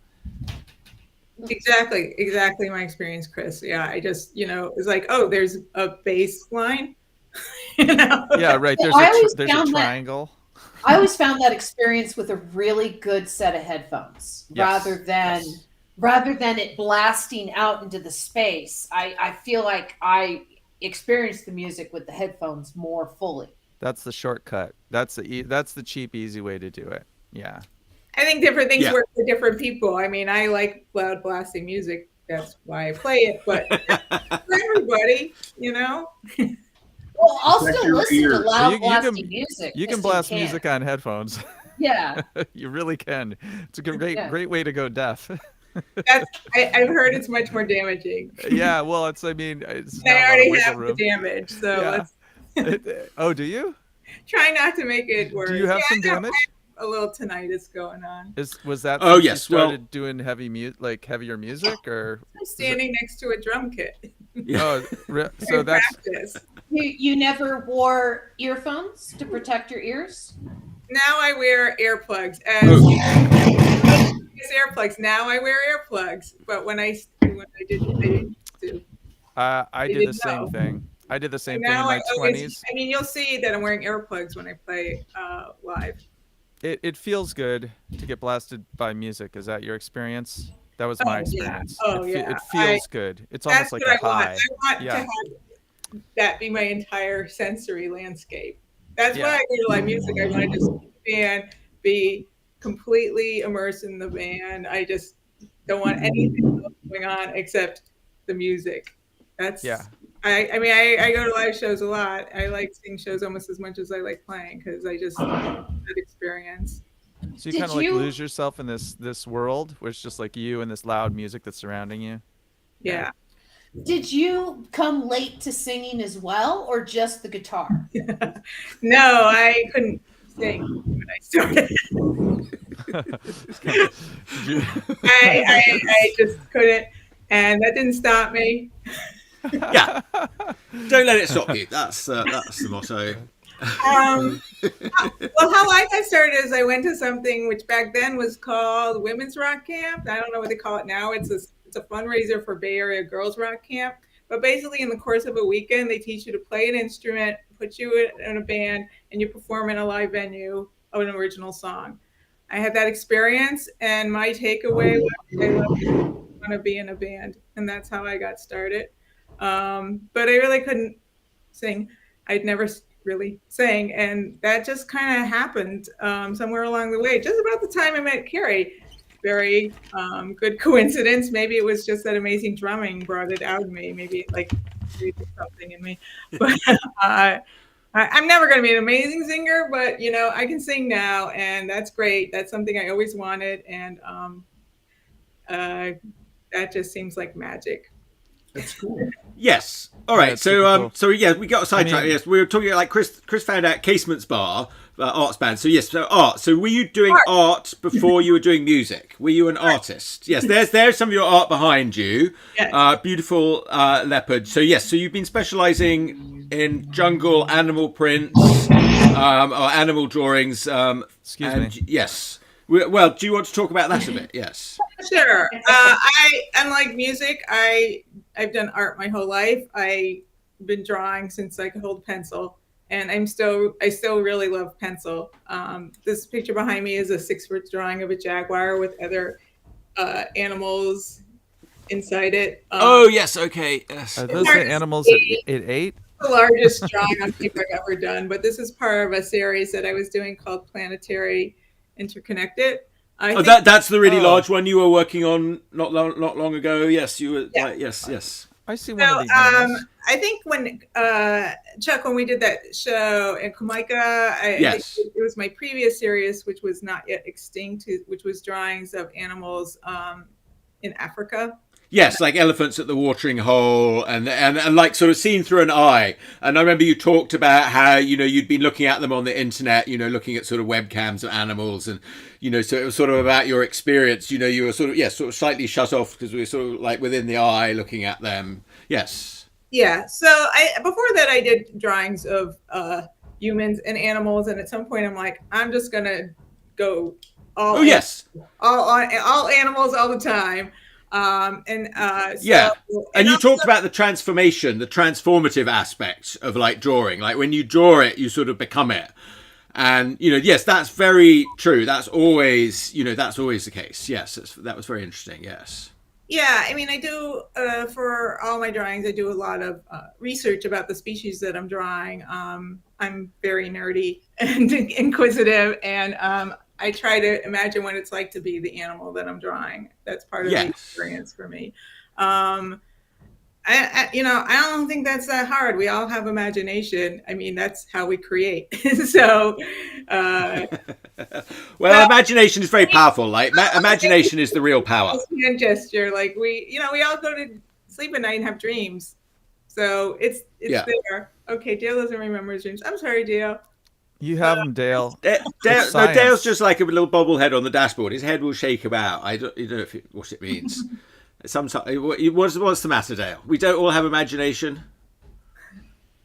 Exactly my experience, Chris. Yeah, I just, it's like, oh, there's a bass line. Yeah, right. There's a triangle. I always found that experience with a really good set of headphones, rather than it blasting out into the space. I feel like I experienced the music with the headphones more fully. That's the shortcut. That's the cheap, easy way to do it. Yeah. I think different things work for different people. I mean, I like loud blasting music. That's why I play it. But for everybody, Well, I'll still listen to loud blasting music. You can blast music on headphones. Yeah. You really can. It's a great way to go deaf. I've heard it's much more damaging. Yeah, well, it's I already have the damage, so Oh, do you? Try not to make it worse. Do you have some damage? A little tinnitus going on. Was that? Oh, since yes. You started doing heavier music, or I'm standing next to a drum kit. Oh, so that's. Practice. You never wore earphones to protect your ears? Now I wear earplugs. Earplugs. Now I wear earplugs. But when I didn't do. I did the same thing. I did the same thing in my 20s. I mean, you'll see that I'm wearing earplugs when I play live. It feels good to get blasted by music. Is that your experience? That was my experience. Yeah. It feels good. It's almost like a high. I want to have that be my entire sensory landscape. That's why I go to live music. I want to just be completely immersed in the band. I just don't want anything else going on except the music. That's Yeah. I mean, I go to live shows a lot. I like seeing shows almost as much as I like playing because I just good experience. So you Did kind of like you- lose yourself in this world where it's just like you and this loud music that's surrounding you. Yeah. Did you come late to singing as well, or just the guitar? No, I couldn't sing when I started. I just couldn't, and that didn't stop me. Yeah. Don't let it stop you. That's the motto. Well, how I got started is I went to something which back then was called Women's Rock Camp. I don't know what they call it now. It's a fundraiser for Bay Area Girls Rock Camp. But basically, in the course of a weekend, they teach you to play an instrument, put you in a band, and you perform in a live venue of an original song. I had that experience, and my takeaway was I want to be in a band, and that's how I got started. But I really couldn't sing. I'd never really sang, and that just kind of happened somewhere along the way. Just about the time I met Carrie. Very good coincidence. Maybe it was just that amazing drumming brought it out of me. Maybe like something in me. But I'm never going to be an amazing singer, but you know I can sing now, and that's great. That's something I always wanted, and that just seems like magic. That's cool. Yes. All right. That's So super cool. so yeah, we got a sidetrack. mean- Yes, we were talking like Chris found out Casements Bar arts band. So yes, so art. So were you doing art before you were doing music? Were you an artist? Yes. There's some of your art behind you. Yes. Beautiful leopard. So yes. So you've been specialising in jungle animal prints or animal drawings. Excuse me. Yes. Well, do you want to talk about that a bit? Yes. Sure. Unlike music, I've done art my whole life. I've been drawing since I could hold a pencil, and I still really love pencil. This picture behind me is a 6-foot drawing of a jaguar with other animals inside it. Oh yes. Okay. Yes. Are those the animals it ate? The largest drawing on paper I've ever done, but this is part of a series that I was doing called Planetary Interconnected. That's the really large one you were working on not long ago. Yes, you were. Yeah. Yes. I see one So of these animals. I think when Chuck, when we did that show in Jamaica, I Yes. think it was my previous series, which was not yet extinct, which was drawings of animals in Africa. Yes, like elephants at the watering hole and like sort of seen through an eye. And I remember you talked about how, you'd been looking at them on the internet, looking at sort of webcams of animals and, so it was sort of about your experience, you were sort of slightly shut off because we were sort of like within the eye looking at them. Yes. Yeah. So before that I did drawings of humans and animals. And at some point I'm like, I'm just going to go all animals all the time. And you talked about the transformation, the transformative aspect of like drawing. Like when you draw it, you sort of become it. And yes, that's very true. That's always the case. Yes, that was very interesting. Yes. Yeah, I mean, I do for all my drawings. I do a lot of research about the species that I'm drawing. I'm very nerdy and inquisitive, and I try to imagine what it's like to be the animal that I'm drawing. That's part of the experience for me. I don't think that's that hard. We all have imagination. I mean, that's how we create. So, imagination is very powerful. Like imagination is the real power. Hand gesture, like we all go to sleep at night and have dreams. So it's there. Okay, Dale doesn't remember his dreams. I'm sorry, Dale. You have them, Dale. Dale's just like a little bobblehead on the dashboard. His head will shake about. I don't know what it means. What's the matter, Dale? We don't all have imagination.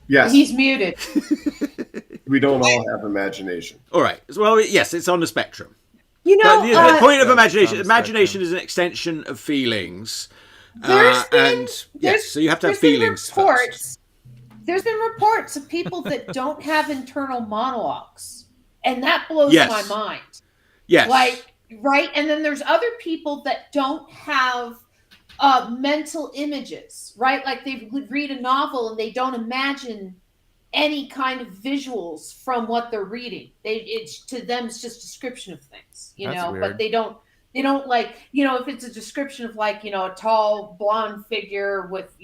Yes. He's muted. We don't all have imagination. All right. Well, yes, it's on the spectrum. The point of imagination is an extension of feelings. So you have to have feelings first. There's been reports of people that don't have internal monologues, and that blows my mind. Yes. Right? And then there's other people that don't have mental images, right? Like they read a novel and they don't imagine any kind of visuals from what they're reading. To them, it's just description of things, That's know, weird. but they don't They don't like, if it's a description of like, a tall blonde figure with,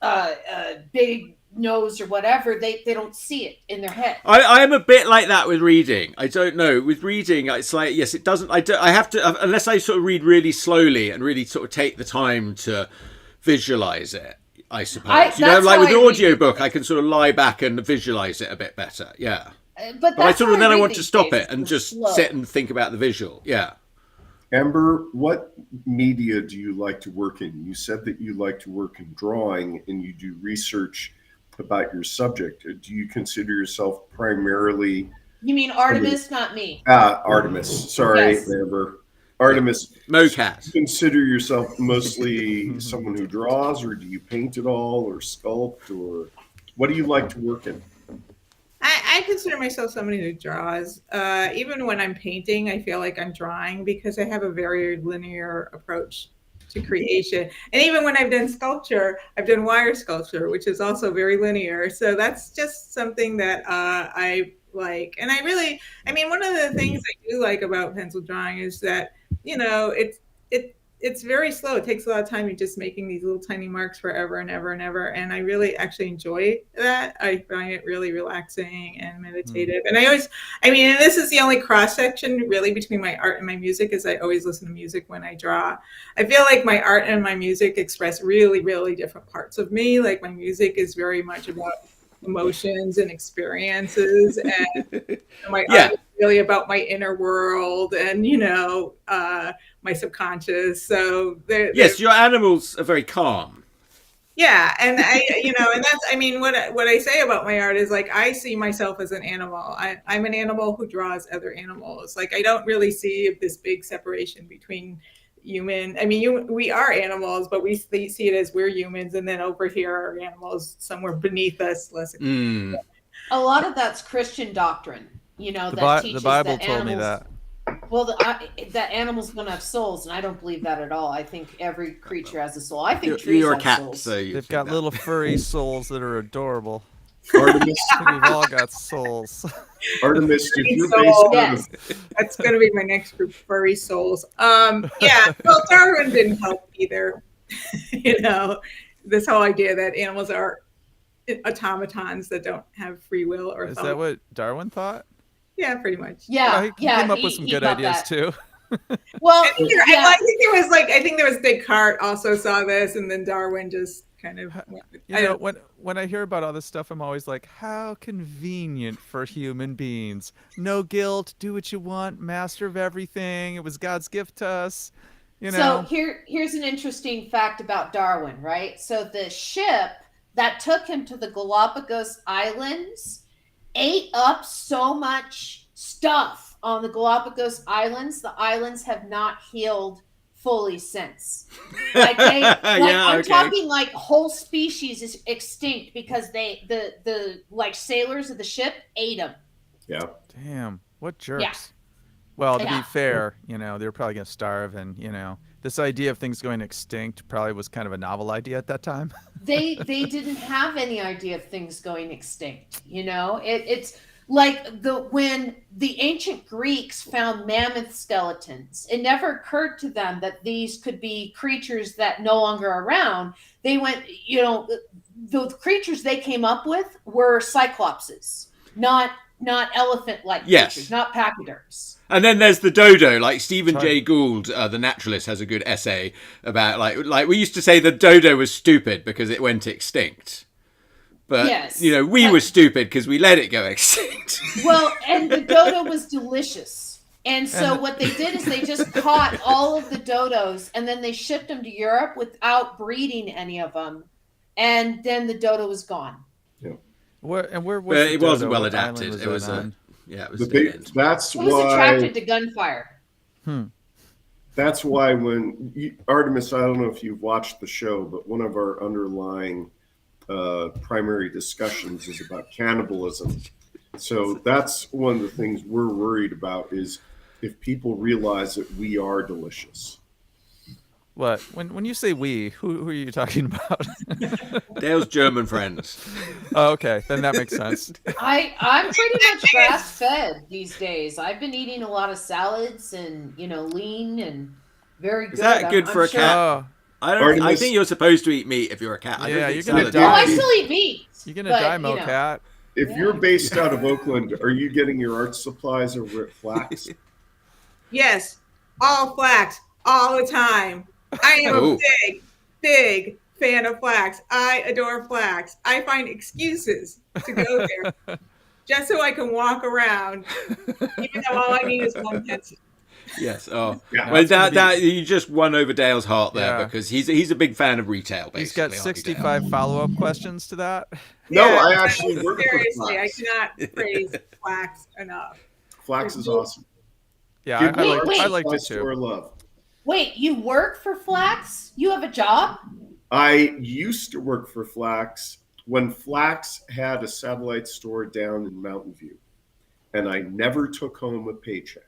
a big nose or whatever, they don't see it in their head. I am a bit like that with reading. I don't know. With reading, it's like, yes, it doesn't. I have to, unless I sort of read really slowly and really sort of take the time to visualize it, I suppose. Like with an audiobook, I can sort of lie back and visualize it a bit better. Yeah. But I sort of then I want to stop it and just sit and think about the visual. Yeah. Amber, what media do you like to work in? You said that you like to work in drawing and you do research about your subject. Do you consider yourself primarily... You mean Artemis, not me? Artemis. Sorry, Yes. Amber. Artemis. Mocat. Do you consider yourself mostly someone who draws, or do you paint at all, or sculpt, or what do you like to work in? I consider myself somebody who draws. Even when I'm painting, I feel like I'm drawing because I have a very linear approach to creation. And even when I've done sculpture, I've done wire sculpture, which is also very linear. So that's just something that I like. And one of the things I do like about pencil drawing is that, it's very slow. It takes a lot of time. You're just making these little tiny marks forever and ever and ever. And I really actually enjoy that. I find it really relaxing and meditative. And and this is the only cross section really between my art and my music, is I always listen to music when I draw. I feel like my art and my music express really, really different parts of me. Like my music is very much about emotions and experiences, and my art is really about my inner world and my subconscious. So yes, your animals are very calm. Yeah, and and that's what I say about my art is like I see myself as an animal. I'm an animal who draws other animals. Like I don't really see this big separation between human. We are animals, but we see it as we're humans, and then over here are animals somewhere beneath us. A lot of that's Christian doctrine, that teaches the Bible that told me that. Well, that animals don't have souls, and I don't believe that at all. I think every creature has a soul. I think trees have souls. So they've got little furry souls that are adorable. Artemis, we've all got souls. Artemis, did you That's going to be my next group, furry souls. Well, Darwin didn't help either. This whole idea that animals are automatons that don't have free will or Is thought. that what Darwin thought? Yeah, pretty much. Yeah, he came up with some good ideas too. Well, I think there was Descartes also saw this, and then Darwin just kind of. When I hear about all this stuff, I'm always like, how convenient for human beings. No guilt, do what you want, master of everything. It was God's gift to us. So here's an interesting fact about Darwin, right? So the ship that took him to the Galapagos Islands ate up so much stuff on the Galapagos Islands. The islands have not healed fully since. I'm talking like whole species is extinct because the sailors of the ship ate them. Yeah. Damn, what jerks. Yeah. Well, to be fair, they were probably going to starve, and this idea of things going extinct probably was kind of a novel idea at that time. They didn't have any idea of things going extinct. It's like when the ancient Greeks found mammoth skeletons, it never occurred to them that these could be creatures that no longer are around. They went, the creatures they came up with were cyclopses, not elephant-like creatures, not pachyderms. And then there's the dodo, like Stephen Jay Gould, the naturalist, has a good essay about like we used to say the dodo was stupid because it went extinct. But, we were stupid because we let it go extinct. Well, and the dodo was delicious. And so what they did is they just caught all of the dodos and then they shipped them to Europe without breeding any of them. And then the dodo was gone. Yeah. Where was it? It wasn't well adapted. It was that's it was attracted to gunfire. That's why Artemis, I don't know if you've watched the show, but one of our underlying primary discussions is about cannibalism. So that's one of the things we're worried about is if people realize that we are delicious. What? When you say we, who are you talking about? Dale's German friends. Oh, okay, then that makes sense. I'm pretty much grass fed these days. I've been eating a lot of salads and lean and very good. Is that good for a sure. cat? Oh, I Artemis- think you're supposed to eat meat if you're a cat. I Yeah, don't think you're gonna salad- die. Oh, I still eat meat. you're gonna but, die, Mo Cat. If you're based out of Oakland, are you getting your art supplies over at Flax? Yes, all flax, all the time. I am Oh. a big fan of flax. I adore flax. I find excuses to go there just so I can walk around, even though all I need is one pencil. Yes. Oh, Yeah. well, That's gonna be- you just won over Dale's heart there Yeah. because he's a big fan of retail. Basically, He's got aren't you, Dale? 65 follow-up questions to that. No, Yeah, I actually work for seriously, I Flax. cannot praise flax enough. Flax is awesome. Yeah, Give I me liked a it Flax too. store love. Wait, you work for Flax? You have a job? I used to work for Flax when Flax had a satellite store down in Mountain View, and I never took home a paycheck.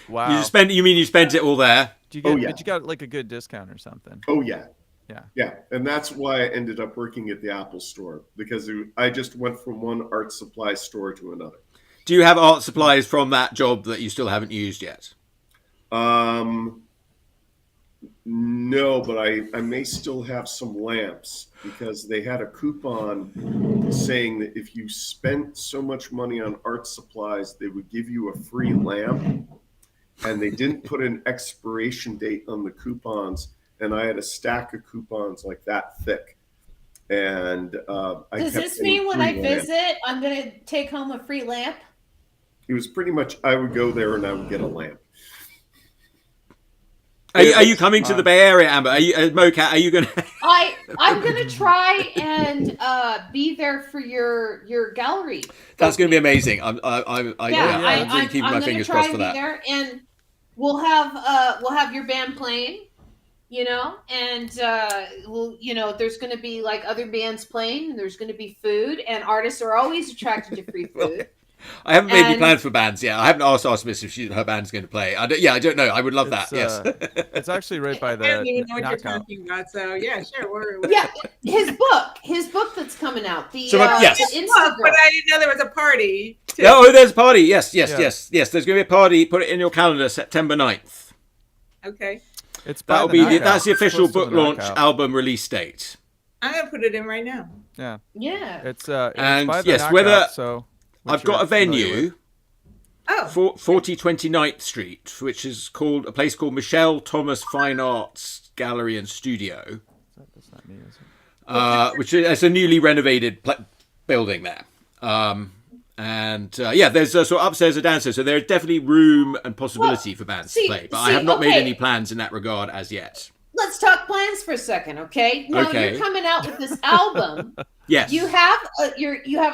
Wow. You mean you spent it all there? Did you Oh, get, yeah. Did you got like a good discount or something? Oh yeah, Yeah. yeah, and that's why I ended up working at the Apple store because I just went from one art supply store to another. Do you have art supplies from that job that you still haven't used yet? No, but I may still have some lamps because they had a coupon saying that if you spent so much money on art supplies, they would give you a free lamp. And they didn't put an expiration date on the coupons. And I had a stack of coupons like that thick. And Does this mean when I visit, I'm going to take home a free lamp? It was pretty much I would go there and I would get a lamp. Are you coming to the Bay Area, Amber? Are you, Mocat, are you going to... I'm going to try and be there for your gallery. That's going to be amazing. I'm really keeping my gonna fingers try crossed and for be that. there, and we'll have your band playing, and there's going to be like other bands playing, and there's going to be food, and artists are always attracted to free food. I haven't made any plans for bands yet. I haven't asked Artemis if her band's going to play. I don't know. I would love that. Yes. It's actually right by I don't even know the what you're knockout. talking about, so yeah, sure. Yeah, his book that's coming out. Yes. The Instagram. But I didn't know there was a party. Too. Oh, there's a party. Yes. Yeah. There's going to be a party. Put it in your calendar, September 9th. Okay, It's by That'll the be knockout. that's the It's official close to book the launch knockout. album release date. I'm gonna put it in right now. Yeah. Yeah. It's And, by the yes, knockout, whether- so I've which you're got a familiar venue. with. Oh, 4029th Street, which is called a place called Michelle Thomas Fine Arts Gallery and Studio, That's not me, is it? which is a newly renovated building there. There's a sort of upstairs and downstairs, so there's definitely room and possibility for bands to play. But I have not made any plans in that regard as yet. Let's talk plans for a second, okay? Now Okay. you're coming out with this album. Yes. You have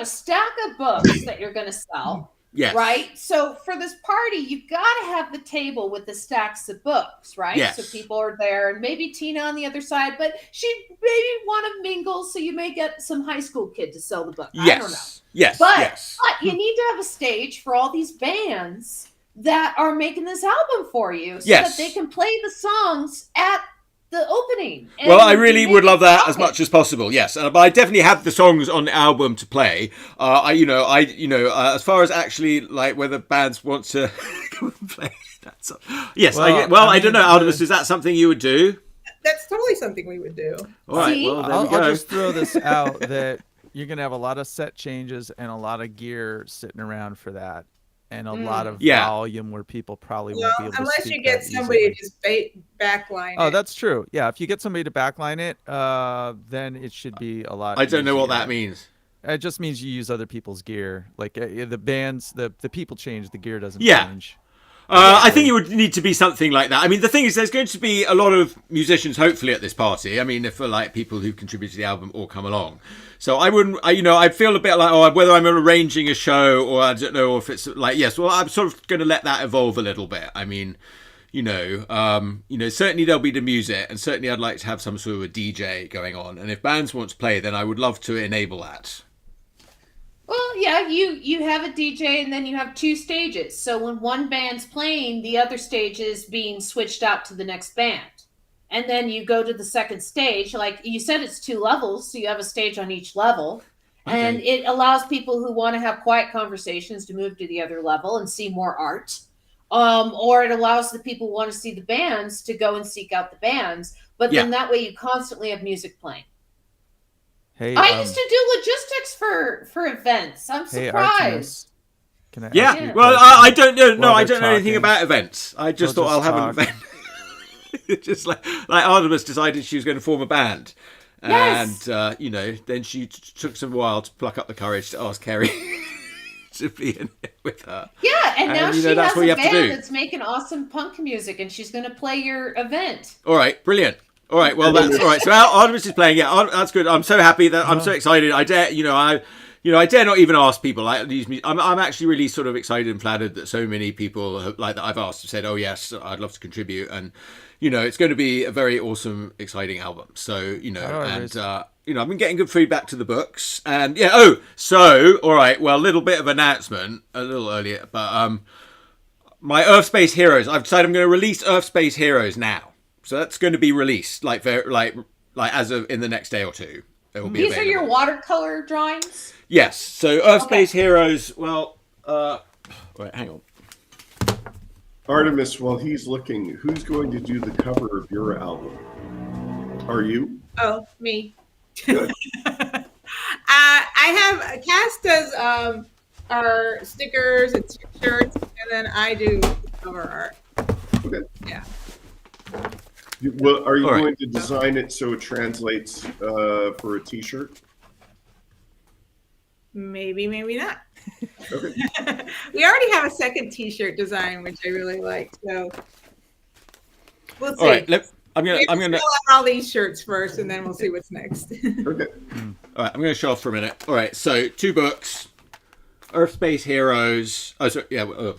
a stack of books that you're going to sell. Yes. Right? So for this party, you've got to have the table with the stacks of books, right? Yes. So people are there, and maybe Tina on the other side, but she maybe want to mingle, so you may get some high school kid to sell the book. Yes. I don't know. Yes. But, yes. but you need to have a stage for all these bands that are making this album for you so Yes. that they can play the songs at the opening. And Well, I really make would love that it as much as possible. Yes, but I definitely have the songs on the album to play. As far as actually like whether bands want to come and play. That's yes. I don't know, Artemis. Is that something you would do? that's totally something we would do. All right. See? Well, there I'll we go. just throw this out that you're gonna have a lot of set changes and a lot of gear sitting around for that, and a lot of Yeah. volume where people probably Well, won't be able to unless speak you get that somebody easily. to just backline Oh, it. that's true. Yeah, if you get somebody to backline it, then it should be a lot. I don't know what easier. that means. It just means you use other people's gear. Like the bands, the people change, the gear doesn't Yeah. change. I think it would need to be something like that. I mean, the thing is, there's going to be a lot of musicians, hopefully, at this party. I mean, if like people who contribute to the album all come along. So I wouldn't, I feel a bit like, whether I'm arranging a show or I don't know if it's like, yes, well, I'm sort of going to let that evolve a little bit. I mean, certainly there'll be the music, and certainly I'd like to have some sort of a DJ going on. And if bands want to play, then I would love to enable that. Well, yeah, you have a DJ and then you have two stages. So when one band's playing, the other stage is being switched out to the next band. And then you go to the second stage. Like you said, it's 2 levels, so you have a stage on each level. Okay. And it allows people who want to have quiet conversations to move to the other level and see more art. Or it allows the people who want to see the bands to go and seek out the bands. But then that way you constantly have music playing. Hey, I used to do logistics for events. I'm hey, surprised. Artemis, can I Yeah. ask you a Well, question? I don't know. No, While I they're don't know anything talking, about events. I just we'll thought I'll just have an talk. event. Just like Artemis decided she was going to form a band. Yes. And, then she took some while to pluck up the courage to ask Kerry to be in it with her. Yeah, and now she that's has what you a have to do. band that's making awesome punk music, and she's going to play your event. All right, brilliant. All right, well, that's all right. So Artemis is playing. Yeah, that's good. I'm so happy that I'm so excited. I dare not even ask people. Like these, I'm actually really sort of excited and flattered that so many people like that I've asked have said, "Oh yes, I'd love to contribute." And it's going to be a very awesome, exciting album. So I've been getting good feedback to the books, and all right. Well, a little bit of announcement a little earlier, but my Urfspace Heroes. I've decided I'm going to release Urfspace Heroes now. So that's going to be released like as of in the next day or two. It will be These available. are your watercolor drawings? Yes. So Urfspace Heroes. Well, wait, hang on. Artemis, while he's looking, who's going to do the cover of your album? Are you? Oh, me. Good. I have Cass does our stickers and t-shirts, and then I do cover art. Okay. Yeah. Well, are you All right. going to design it so it translates for a T-shirt? Maybe, maybe not. Okay. We already have a second T-shirt design, which I really like. So we'll see. All right. I'm gonna fill out all these shirts first, and then we'll see what's next. Okay. All right. I'm gonna show off for a minute. All right. So 2 books, Urfspace Heroes. Oh, sorry. Yeah.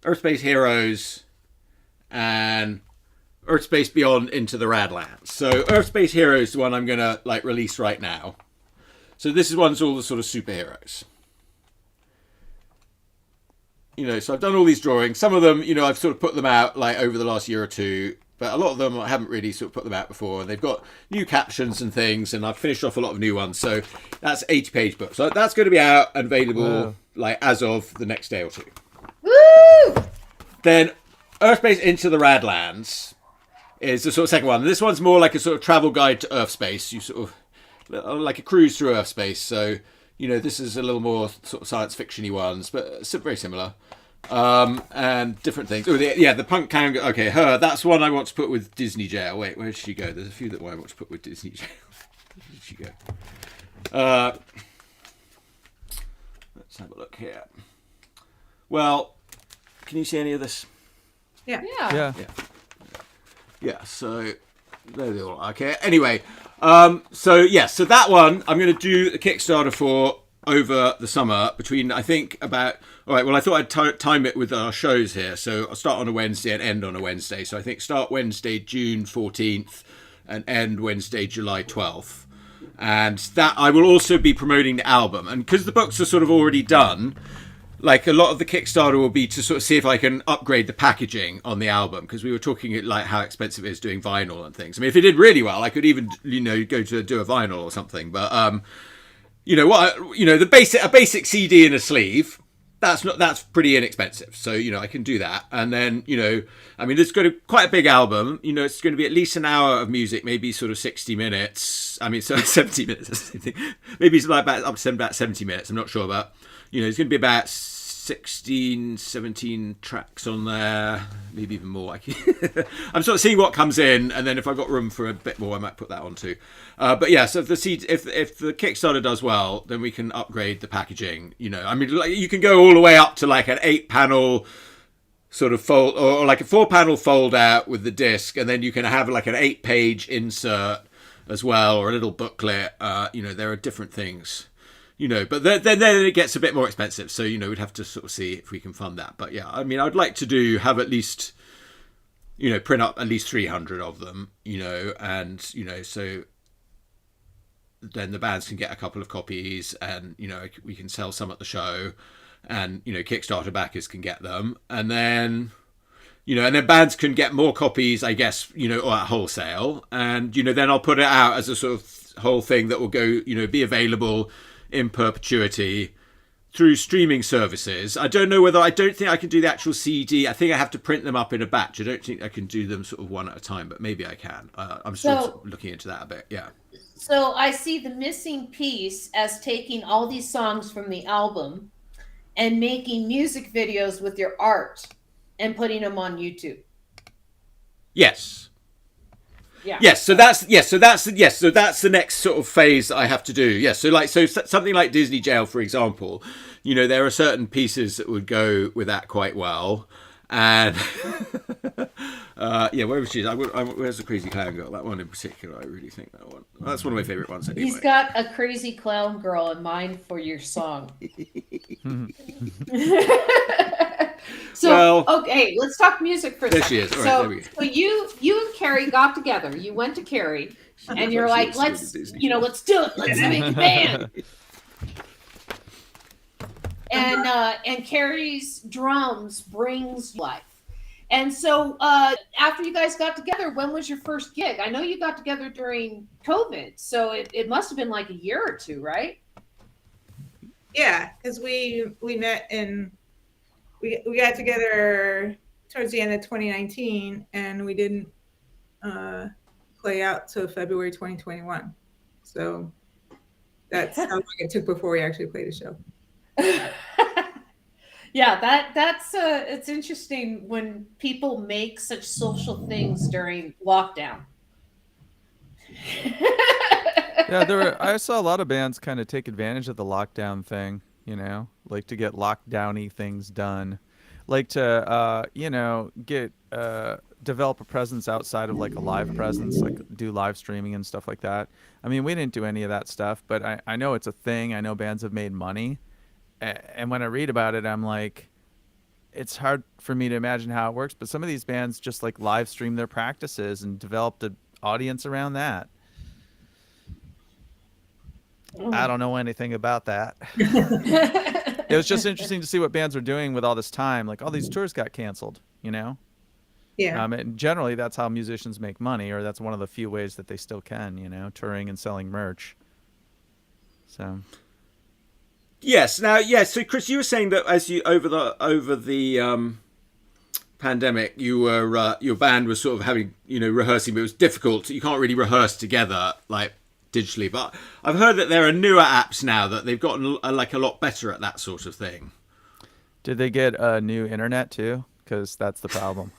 Urfspace Heroes and Urfspace Beyond Into the Radlands. So Urfspace Heroes is the one I'm gonna release right now. So this is one's all the sort of superheroes. So I've done all these drawings. Some of them, I've sort of put them out over the last year or two, but a lot of them I haven't really sort of put them out before. And they've got new captions and things, and I've finished off a lot of new ones. So that's 80-page book. So that's going to be out and available as of the next day or two. Woo! Then Urfspace Into the Radlands is the sort of second one. This one's more like a sort of travel guide to Urfspace. You sort of like a cruise through Urfspace. So this is a little more sort of science fiction-y ones, but very similar. And different things. Oh, the punk can. Okay, her. That's one I want to put with Disney Jail. Wait, where did she go? There's a few that I want to put with Disney Jail. Where did she go? Let's have a look here. Well, can you see any of this? Yeah. Yeah. Yeah. So there they all are. Okay. Anyway, so that one I'm going to do a Kickstarter for over the summer between, I think, about. All right, well, I thought I'd time it with our shows here. So I'll start on a Wednesday and end on a Wednesday. So I think start Wednesday, June 14th and end Wednesday, July 12th. And that I will also be promoting the album. And because the books are sort of already done, a lot of the Kickstarter will be to sort of see if I can upgrade the packaging on the album. Because we were talking how expensive it is doing vinyl and things. I mean, if it did really well, I could even, go to do a vinyl or something. But, a basic CD in a sleeve, that's pretty inexpensive. So, I can do that. And then, it's got quite a big album. It's going to be at least an hour of music, maybe sort of 60 minutes. I mean, so 70 minutes. Maybe it's up to about 70 minutes. I'm not sure about, it's going to be about 16, 17 tracks on there, maybe even more. I'm sort of seeing what comes in, and then if I've got room for a bit more, I might put that on too. But yeah, so if the Kickstarter does well, then we can upgrade the packaging. You can go all the way up to an 8-panel sort of fold, or a 4-panel fold out with the disc, and then you can have an 8-page insert as well, or a little booklet. There are different things. But then it gets a bit more expensive. So, we'd have to sort of see if we can fund that. But yeah, I mean, I'd like to have at least, print up at least 300 of them, and, so then the bands can get a couple of copies, and we can sell some at the show, and Kickstarter backers can get them, and then bands can get more copies, I guess, or at wholesale, and then I'll put it out as a sort of whole thing that will go, be available in perpetuity through streaming services. I don't think I can do the actual CD. I think I have to print them up in a batch. I don't think I can do them sort of one at a time, but maybe I can. I'm still looking into that a bit. Yeah. So I see the missing piece as taking all these songs from the album and making music videos with your art and putting them on YouTube. Yes. Yeah. Yes. So that's the next sort of phase that I have to do. Yes. So something like Disney Jail, for example, there are certain pieces that would go with that quite well. And where was she? Where's the Crazy Clown Girl? That one in particular, I really think that one. Well, that's one of my favorite ones. Anyway. He's got a Crazy Clown Girl in mind for your song. Okay, let's talk music for a second. There she is. All right, there we go. So you and Carrie got together. You went to Carrie, and you're like, let's do it. Let's make a band. And Carrie's drums brings life. And so after you guys got together, when was your first gig? I know you got together during COVID, so it must have been like a year or two, right? Yeah, because we met we got together towards the end of 2019, and we didn't play out till February 2021. So that's how long it took before we actually played a show. Yeah, that's it's interesting when people make such social things during lockdown. Yeah, I saw a lot of bands kind of take advantage of the lockdown thing, like to get lockdowny things done, like to get develop a presence outside of like a live presence, like do live streaming and stuff like that. I mean, we didn't do any of that stuff, but I know it's a thing. I know bands have made money. And when I read about it, I'm like, it's hard for me to imagine how it works. But some of these bands just like live stream their practices and developed an audience around that. I don't know anything about that. It was just interesting to see what bands are doing with all this time. Like all these tours got canceled, Yeah. And generally, that's how musicians make money, or that's one of the few ways that they still can, touring and selling merch. So. Yes. Now, So, Chris, you were saying that as you over the pandemic, you were your band was sort of having rehearsing, but it was difficult. You can't really rehearse together like digitally. But I've heard that there are newer apps now that they've gotten a lot better at that sort of thing. Did they get a new internet too? Because that's the problem.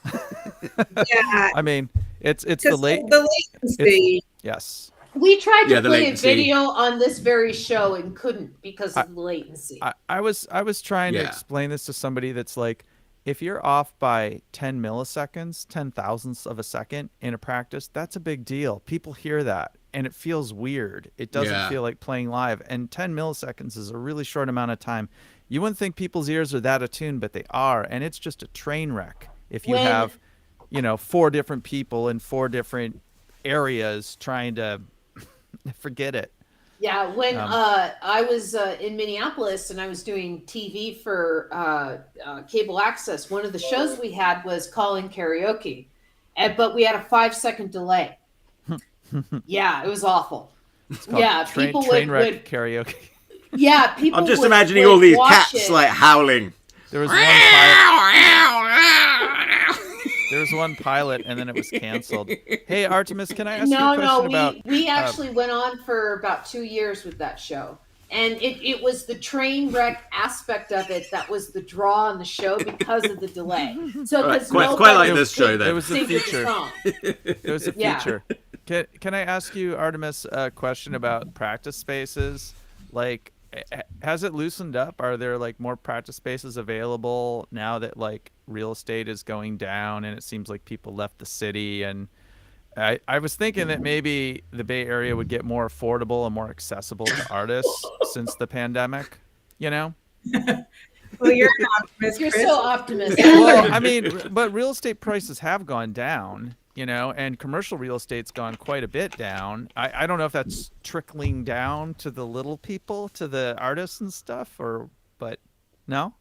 Yeah. I mean, it's the latency. Yes. We tried to play latency. a video on this very show and couldn't because of the latency. I was trying to explain this to somebody that's like, if you're off by 10 milliseconds, 10 thousandths of a second in a practice, that's a big deal. People hear that and it feels weird. It doesn't feel like playing live. And 10 milliseconds is a really short amount of time. You wouldn't think people's ears are that attuned, but they are. And it's just a train wreck if you have, 4 different people in 4 different areas trying to forget it. Yeah, when I was in Minneapolis and I was doing TV for cable access, one of the shows we had was call-in karaoke, but we had a 5-second delay. Yeah, it was awful. Yeah, people train wreck would karaoke. Yeah, people. I'm just imagining all these cats like howling. There was one pilot, and then it was canceled. Hey, Artemis, can I ask you a question about... we actually went on for about 2 years with that show. And it was the train wreck aspect of it that was the draw on the show because of the delay. So quite like this show, then. It was the feature. It was a feature. Can I ask you, Artemis, a question about practice spaces? Like, has it loosened up? Are there like more practice spaces available now that like real estate is going down and it seems like people left the city? And I was thinking that maybe the Bay Area would get more affordable and more accessible to artists since the pandemic, Well, you're an optimist. You're Chris. so optimistic. Well, I mean, but real estate prices have gone down. you know, and commercial real estate's gone quite a bit down. I don't know if that's trickling down to the little people, to the artists and stuff, but no.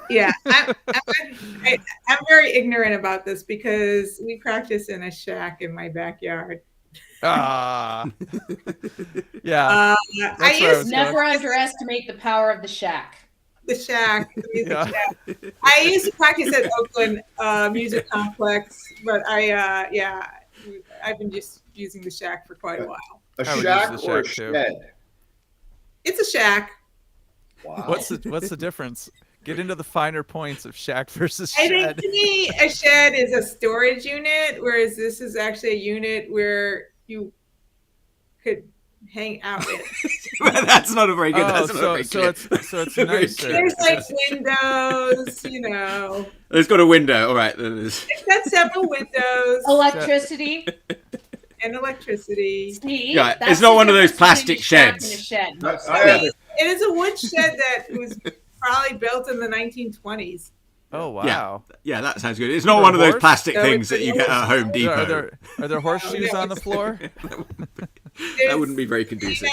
Yeah, I'm very ignorant about this because we practice in a shack in my backyard. Ah, yeah. I used Never underestimate the power of the shack. the shack, the music Yeah. shack. I used to practice at Oakland Music Complex, but I've been just using the shack for quite a while. A I would shack use the or a shack, too. shed? It's a shack. Wow. What's the difference? Get into the finer points of shack versus I shed. think to me, a shed is a storage unit, whereas this is actually a unit where you could hang out in. That's not a very good. Oh, That's not a very so clear. it's nicer. There's like windows, It's got a window. All right. It's got several windows Electricity. and electricity. See, Yeah, that's it's not the one of those difference plastic between a shack sheds. and a shed. It is a wood shed that was probably built in the 1920s. Oh wow. Yeah, that sounds good. It's not one of those horse? plastic No, things it's that you get at Home Depot. Are there horseshoes on the floor? That wouldn't be very conducive.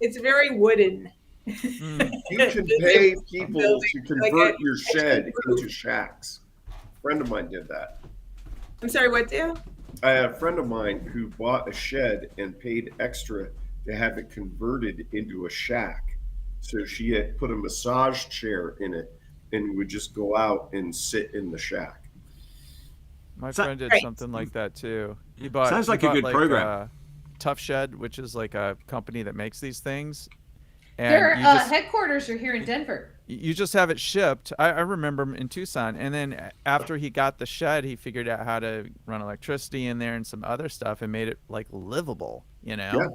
It's very wooden. Mm. You can pay people to convert like your a shed roof. into shacks. A friend of mine did that. I'm sorry, what, Dale? I had a friend of mine who bought a shed and paid extra to have it converted into a shack. So she had put a massage chair in it and would just go out and sit in the shack. My So- friend did Right. something like that too. He bought Sounds he like a bought, good program. Tough Shed, which is like a company that makes these things. And Their you just, headquarters are here in Denver. you just have it shipped. I remember him in Tucson. And then after he got the shed, he figured out how to run electricity in there and some other stuff and made it like livable, you know? Yeah.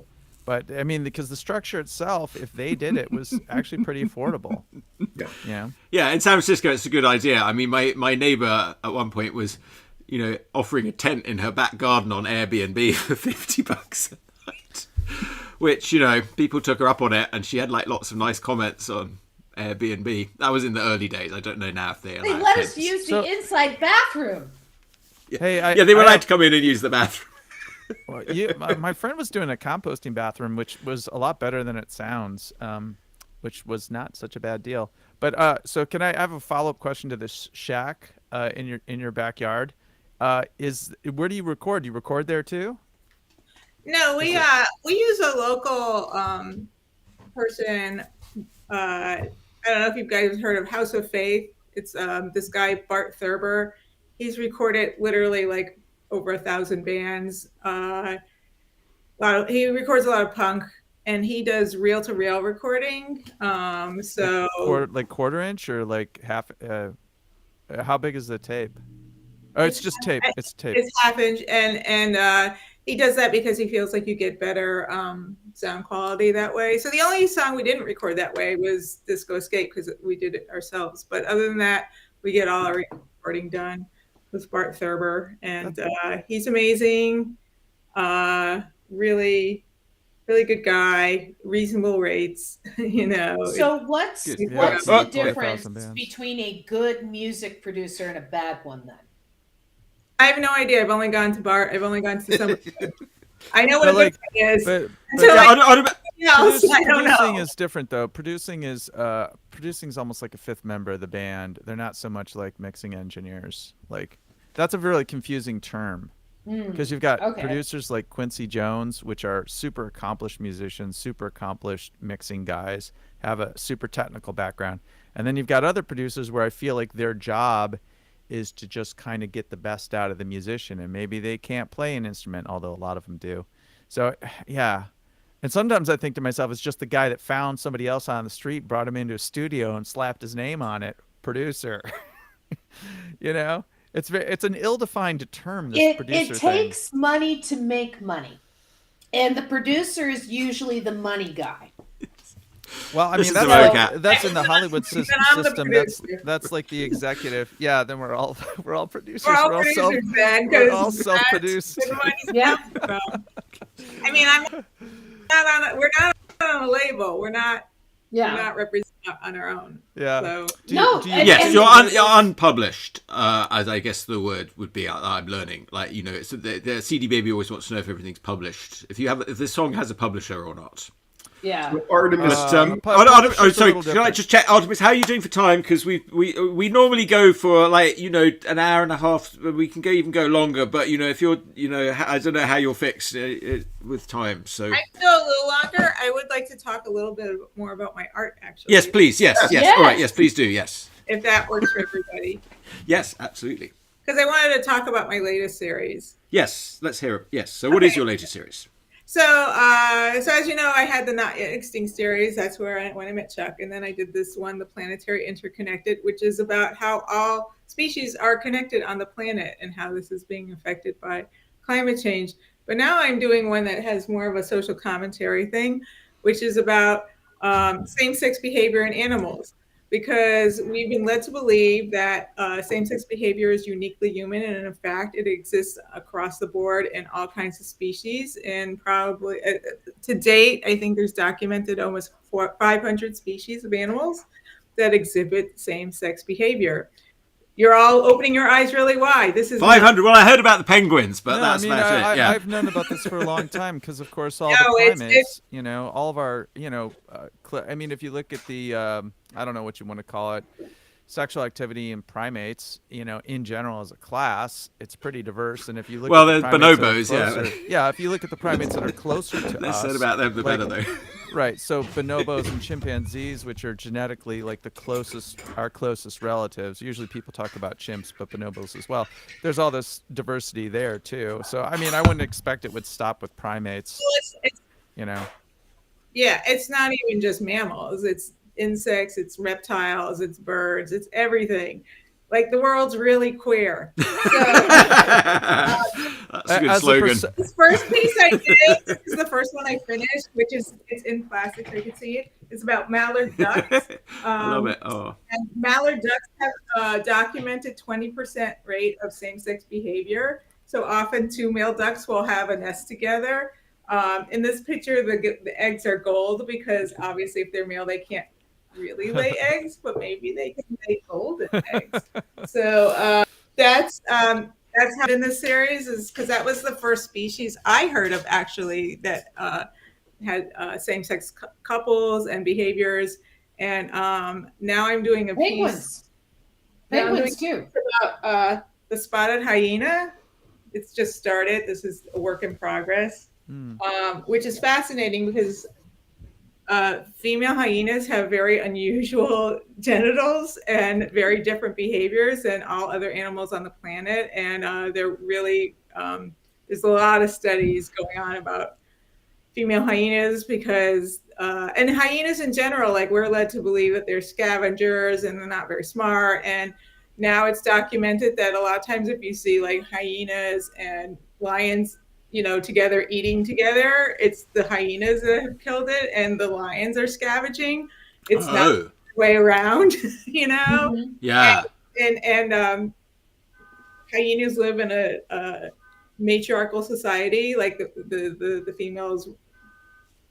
But I mean, because the structure itself, if they did it, was actually pretty affordable. Yeah. Yeah. Yeah, in San Francisco, it's a good idea. I mean, my neighbor at one point was, offering a tent in her back garden on Airbnb for $50 a night, which, people took her up on it, and she had like lots of nice comments on Airbnb. That was in the early days. I don't know now if they They allow let tents. us use So- the inside bathroom. Hey, Yeah, they were I allowed have- to come in and use the bathroom. Well, my friend was doing a composting bathroom, which was a lot better than it sounds, which was not such a bad deal. But so can I have a follow-up question to this shack in your backyard? Where do you record? Do you record there too? No, we use a local person. I don't know if you guys have heard of House of Faith. It's this guy Bart Thurber. He's recorded literally like over 1,000 bands. He records a lot of punk, and he does reel-to-reel recording. So Like quarter inch or like half? How big is the tape? Oh, it's just tape. It's tape. it's half inch, and he does that because he feels like you get better sound quality that way. So the only song we didn't record that way was Disco Escape because we did it ourselves. But other than that, we get all our recording done with Bart Thurber, and he's amazing. Really, really good guy. Reasonable rates, So what's Good. Yeah. what's Oh, the difference 4,000 bands. between a good music producer and a bad one then? I have no idea. I've only gone to Bart. I've only gone to some. I know what But a like- good one is. But Until Yeah, like I don't- else, I don't producing know. is different though. Producing is almost like a fifth member of the band. They're not so much like mixing engineers. Like that's a really confusing term because you've got Okay. producers like Quincy Jones, which are super accomplished musicians, super accomplished mixing guys, have a super technical background, and then you've got other producers where I feel like their job is to just kind of get the best out of the musician, and maybe they can't play an instrument, although a lot of them do. So yeah. And sometimes I think to myself, it's just the guy that found somebody else on the street, brought him into a studio and slapped his name on it, producer. It's an ill-defined term, this It producer thing. takes money to make money. And the producer is usually the money guy. Well, I This mean, is that's America. that's in the Hollywood Then I'm the system. That's producer. like the executive. Yeah, then we're all producers. We're all producers then, we're all because self-produced. Yeah. I mean, we're not on a label. We're not Yeah. representing on our own. Yeah. So No, do you and- Yes, and- you're unpublished, as I guess the word would be. I'm learning, like it's the CD Baby always wants to know if everything's published. If this song has a publisher or not. Yeah. So Artemis, But Publisher's a sorry, little can I different. just check, Artemis? How are you doing for time? Because we normally go for like an hour and a half. We can even go longer. But if you're I don't know how you're fixed with time. So I can go a little longer. I would like to talk a little bit more about my art, actually. yes, please, yes. Yes. All right, yes, please do, yes, If that works for everybody. yes, absolutely, Because I wanted to talk about my latest series. yes. Let's hear it. Yes. So, what is your latest series? So as you know, I had the Not Yet Extinct series. That's when I met Chuck. And then I did this one, The Planetary Interconnected, which is about how all species are connected on the planet and how this is being affected by climate change. But now I'm doing one that has more of a social commentary thing, which is about same-sex behavior in animals. Because we've been led to believe that same-sex behavior is uniquely human, and in fact, it exists across the board in all kinds of species. And probably to date, I think there's documented almost 500 species of animals that exhibit same-sex behavior. You're all opening your eyes really wide. This is 500. Well, I heard about the penguins, but No, that's I mean, about it. Yeah. I've known about this for a long time because, of course, all No, the it's- primates, all of our, I mean, if you look at the, I don't know what you want to call it, sexual activity in primates, in general as a class, it's pretty diverse. And if you look Well, at the there's primates that are bonobos, closer, yeah, if you look at the primates that are closer to Less us, said about them, the like- better, though. right? So bonobos and chimpanzees, which are genetically like our closest relatives. Usually people talk about chimps, but bonobos as well. There's all this diversity there too. So I mean, I wouldn't expect it would stop with primates. it's Yeah, it's not even just mammals. It's insects, it's reptiles, it's birds, it's everything. Like the world's really queer. So That's a good As a slogan. this first piece I did, this is the first one I finished, which is it's in plastic so you can see it. It's about mallard ducks. I love it. Oh, And mallard ducks have a documented 20% rate of same-sex behavior. So often two male ducks will have a nest together. In this picture, the eggs are gold because obviously if they're male, they can't really lay eggs, but maybe they can lay golden eggs. So that's how in this series is because that was the first species I heard of actually that had same-sex couples and behaviors. And now I'm doing a piece. Penguins too. About the spotted hyena. It's just started. This is a work in progress, which is fascinating because female hyenas have very unusual genitals and very different behaviors than all other animals on the planet. And they're really, there's a lot of studies going on about female hyenas because, and hyenas in general, like we're led to believe that they're scavengers and they're not very smart. And now it's documented that a lot of times if you see like hyenas and lions, together eating together, it's the hyenas that have killed it and the lions are scavenging. It's not the way around, Mhm. yeah. And hyenas live in a matriarchal society, like the females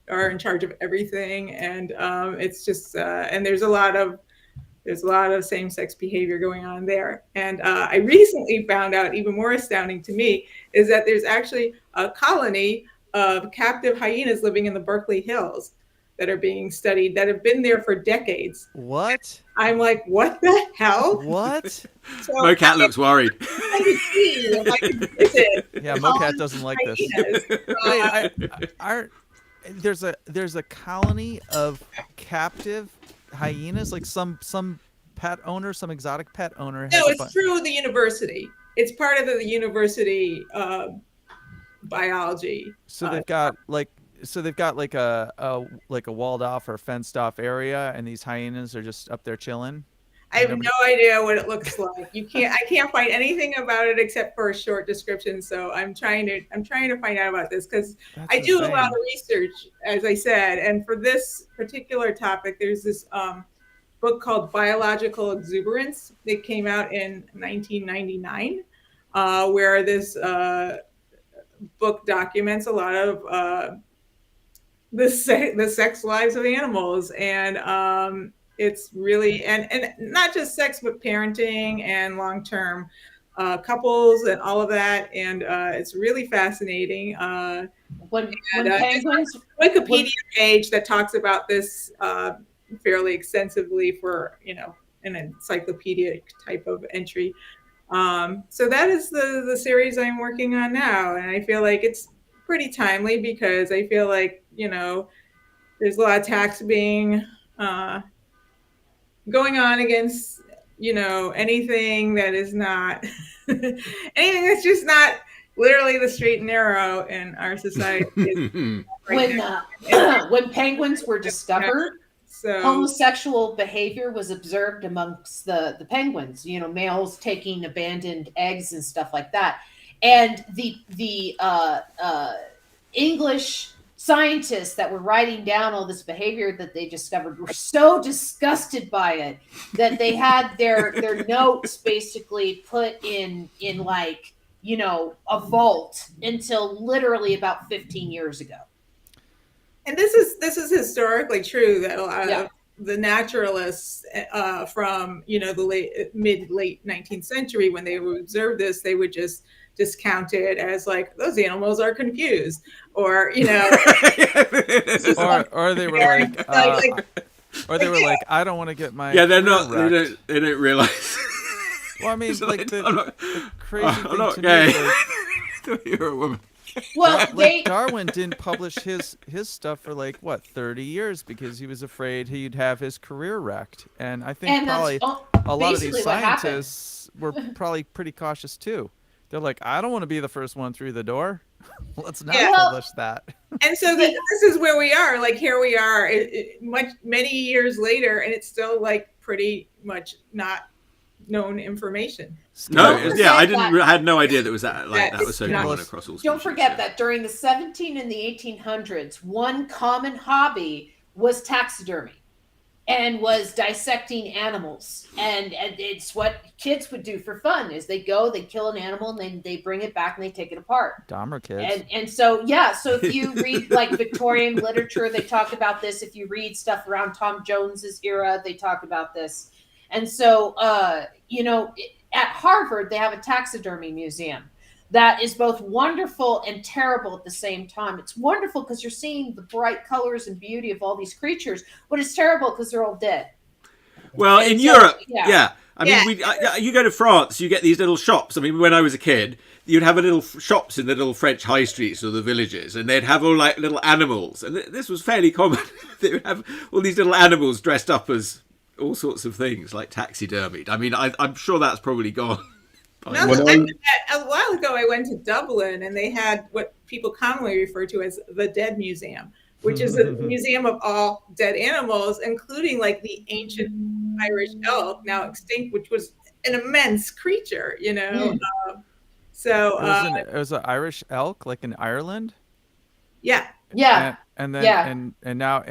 are in charge of everything, and it's just and there's a lot of same-sex behavior going on there. And I recently found out, even more astounding to me, is that there's actually a colony of captive hyenas living in the Berkeley Hills that are being studied that have been there for decades. What? I'm like, what the hell? What? So Mocat looks worried. I could see if I could visit. Yeah, Mocat doesn't like this. hyenas. Wait, there's a colony of captive hyenas, like some pet owner, some exotic pet owner. Has No, a it's through the university. It's part of the university biology. So they've got like a walled off or fenced off area, and these hyenas are just up there chilling. I have no idea what it looks like. I can't find anything about it except for a short description. So I'm trying to find out about this because I do a lot of research, as I said. And for this particular topic, there's this book called Biological Exuberance that came out in 1999, where this book documents a lot of the sex lives of animals. And it's really, and not just sex, but parenting and long-term couples and all of that. And it's really fascinating. When And penguins, Wikipedia page that talks about this fairly extensively for, an encyclopedic type of entry. So that is the series I'm working on now. And I feel like it's pretty timely because I feel like, there's a lot of tax being going on against, anything that is not, anything that's just not literally the straight and narrow in our society. When penguins were discovered, So homosexual behavior was observed amongst the penguins. Males taking abandoned eggs and stuff like that. And the English scientists that were writing down all this behavior that they discovered were so disgusted by it that they had their notes basically put in like, a vault until literally about 15 years ago. And this is historically true that a lot of the naturalists from the late 19th century, when they would observe this, they would just discount it as like, those animals are confused, or or they were like, I don't want to get my they're not wrecked. They don't realize. Well, I mean, like the crazy thing I'm not to gay. me is, You're a woman. Well, Darwin didn't publish his stuff for 30 years because he was afraid he'd have his career wrecked. And I think probably a lot of these scientists were probably pretty cautious too. They're like, I don't want to be the first one through the door. Let's not publish that. And so this is where we are. Like, here we are, many years later, and it's still like pretty much not known information. No, I had no idea that was that was so common across all species. Don't forget that during the 17 and the 1800s, one common hobby was taxidermy and was dissecting animals. And it's what kids would do for fun is they kill an animal, and then they bring it back and they take it apart. Dahmer kids. And so, so if you read like Victorian literature, they talk about this. If you read stuff around Tom Jones's era, they talk about this. And so, at Harvard, they have a taxidermy museum that is both wonderful and terrible at the same time. It's wonderful because you're seeing the bright colors and beauty of all these creatures, but it's terrible because they're all dead. Well, in Europe, I mean, you go to France, you get these little shops. I mean, when I was a kid, you'd have little shops in the little French high streets or the villages, and they'd have all like little animals. And this was fairly common. They would have all these little animals dressed up as all sorts of things, like taxidermied. I mean, I'm sure that's probably gone. A while ago, I went to Dublin, and they had what people commonly refer to as the Dead Museum, which is a museum of all dead animals, including like the ancient Irish elk, now extinct, which was an immense creature, it was an Irish elk, like in Ireland. And then now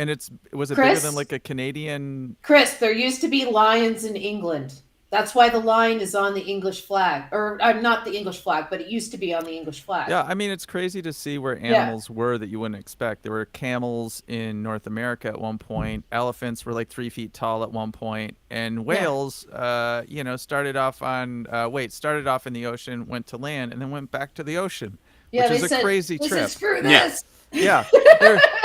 was it Chris, bigger than like a Canadian? Chris, there used to be lions in England. That's why the lion is on the English flag, or not the English flag, but it used to be on the English flag. Yeah, I mean, it's crazy to see where animals were that you wouldn't expect. There were camels in North America at one point. Elephants were like 3 feet tall at one point, and whales, started off in the ocean, went to land, and then went back to the ocean, which is a crazy trip. Screw this. Yeah,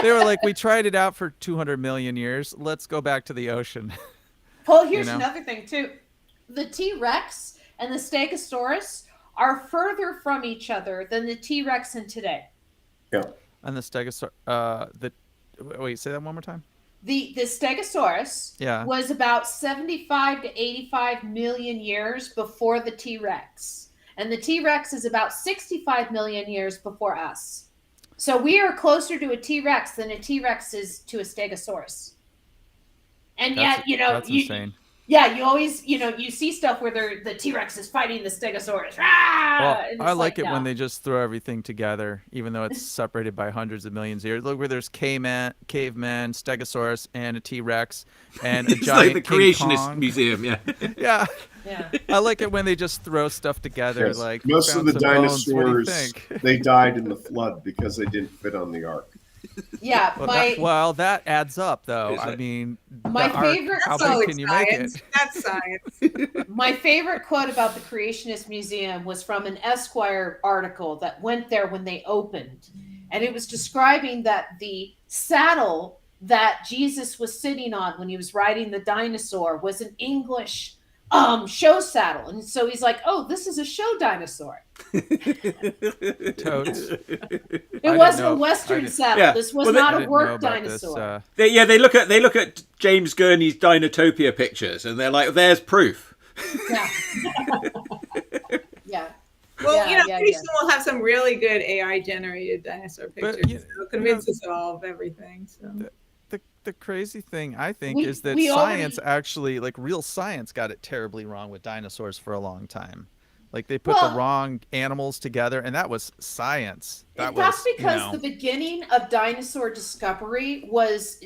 they were like, we tried it out for 200 million years. Let's go back to the ocean. Well, here's another thing too. The T-Rex and the Stegosaurus are further from each other than the T-Rex in today. Yeah. And the Stegosaurus, wait, say that one more time. The Stegosaurus was about 75 to 85 million years before the T-Rex. And the T-Rex is about 65 million years before us. So we are closer to a T-Rex than a T-Rex is to a Stegosaurus. And that's insane. Yeah, you always, you see stuff where the T-Rex is fighting the Stegosaurus. Well, I like it when they just throw everything together, even though it's separated by hundreds of millions of years. Look where there's caveman, Stegosaurus, and a T-Rex, and a it's giant like the King Creationist Kong. Museum, Yeah. I like it when they just throw stuff together. Like most of the dinosaurs, they died in the flood because they didn't fit on the ark. Yeah, Well, that adds up, though. It's I like- mean, My the arc, favorite how So big can you make science. it? That's science. my favorite quote about the Creationist Museum was from an Esquire article that went there when they opened. And it was describing that the saddle that Jesus was sitting on when he was riding the dinosaur was an English show saddle. And so he's like, oh, this is a show dinosaur. Totes. It wasn't a Western saddle. Yeah. This was Well, they- not I a didn't know work about this. dinosaur. They look at James Gurney's Dinotopia pictures, and they're like, "There's proof." Yeah. Yeah. Well, Yeah, pretty soon we'll have some really good AI generated dinosaur But, pictures. It'll convince us all of everything. So. The crazy thing, I think, We- is that we science already- actually, like real science, got it terribly wrong with dinosaurs for a long time. Like they put Well- the wrong animals together, and that was science. That's was, because the beginning of dinosaur discovery was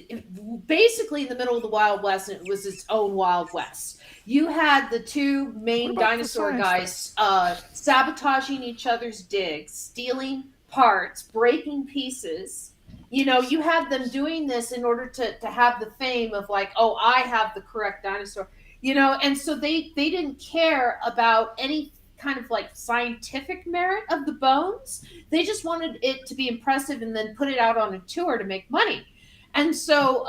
basically in the middle of the Wild West, and it was its own Wild West. You had the two main What about the dinosaur science guys sabotaging each other's digs, stealing parts, breaking pieces. You had them doing this in order to have the fame of like, oh, I have the correct dinosaur. And so they didn't care about any kind of like scientific merit of the bones. They just wanted it to be impressive and then put it out on a tour to make money. And so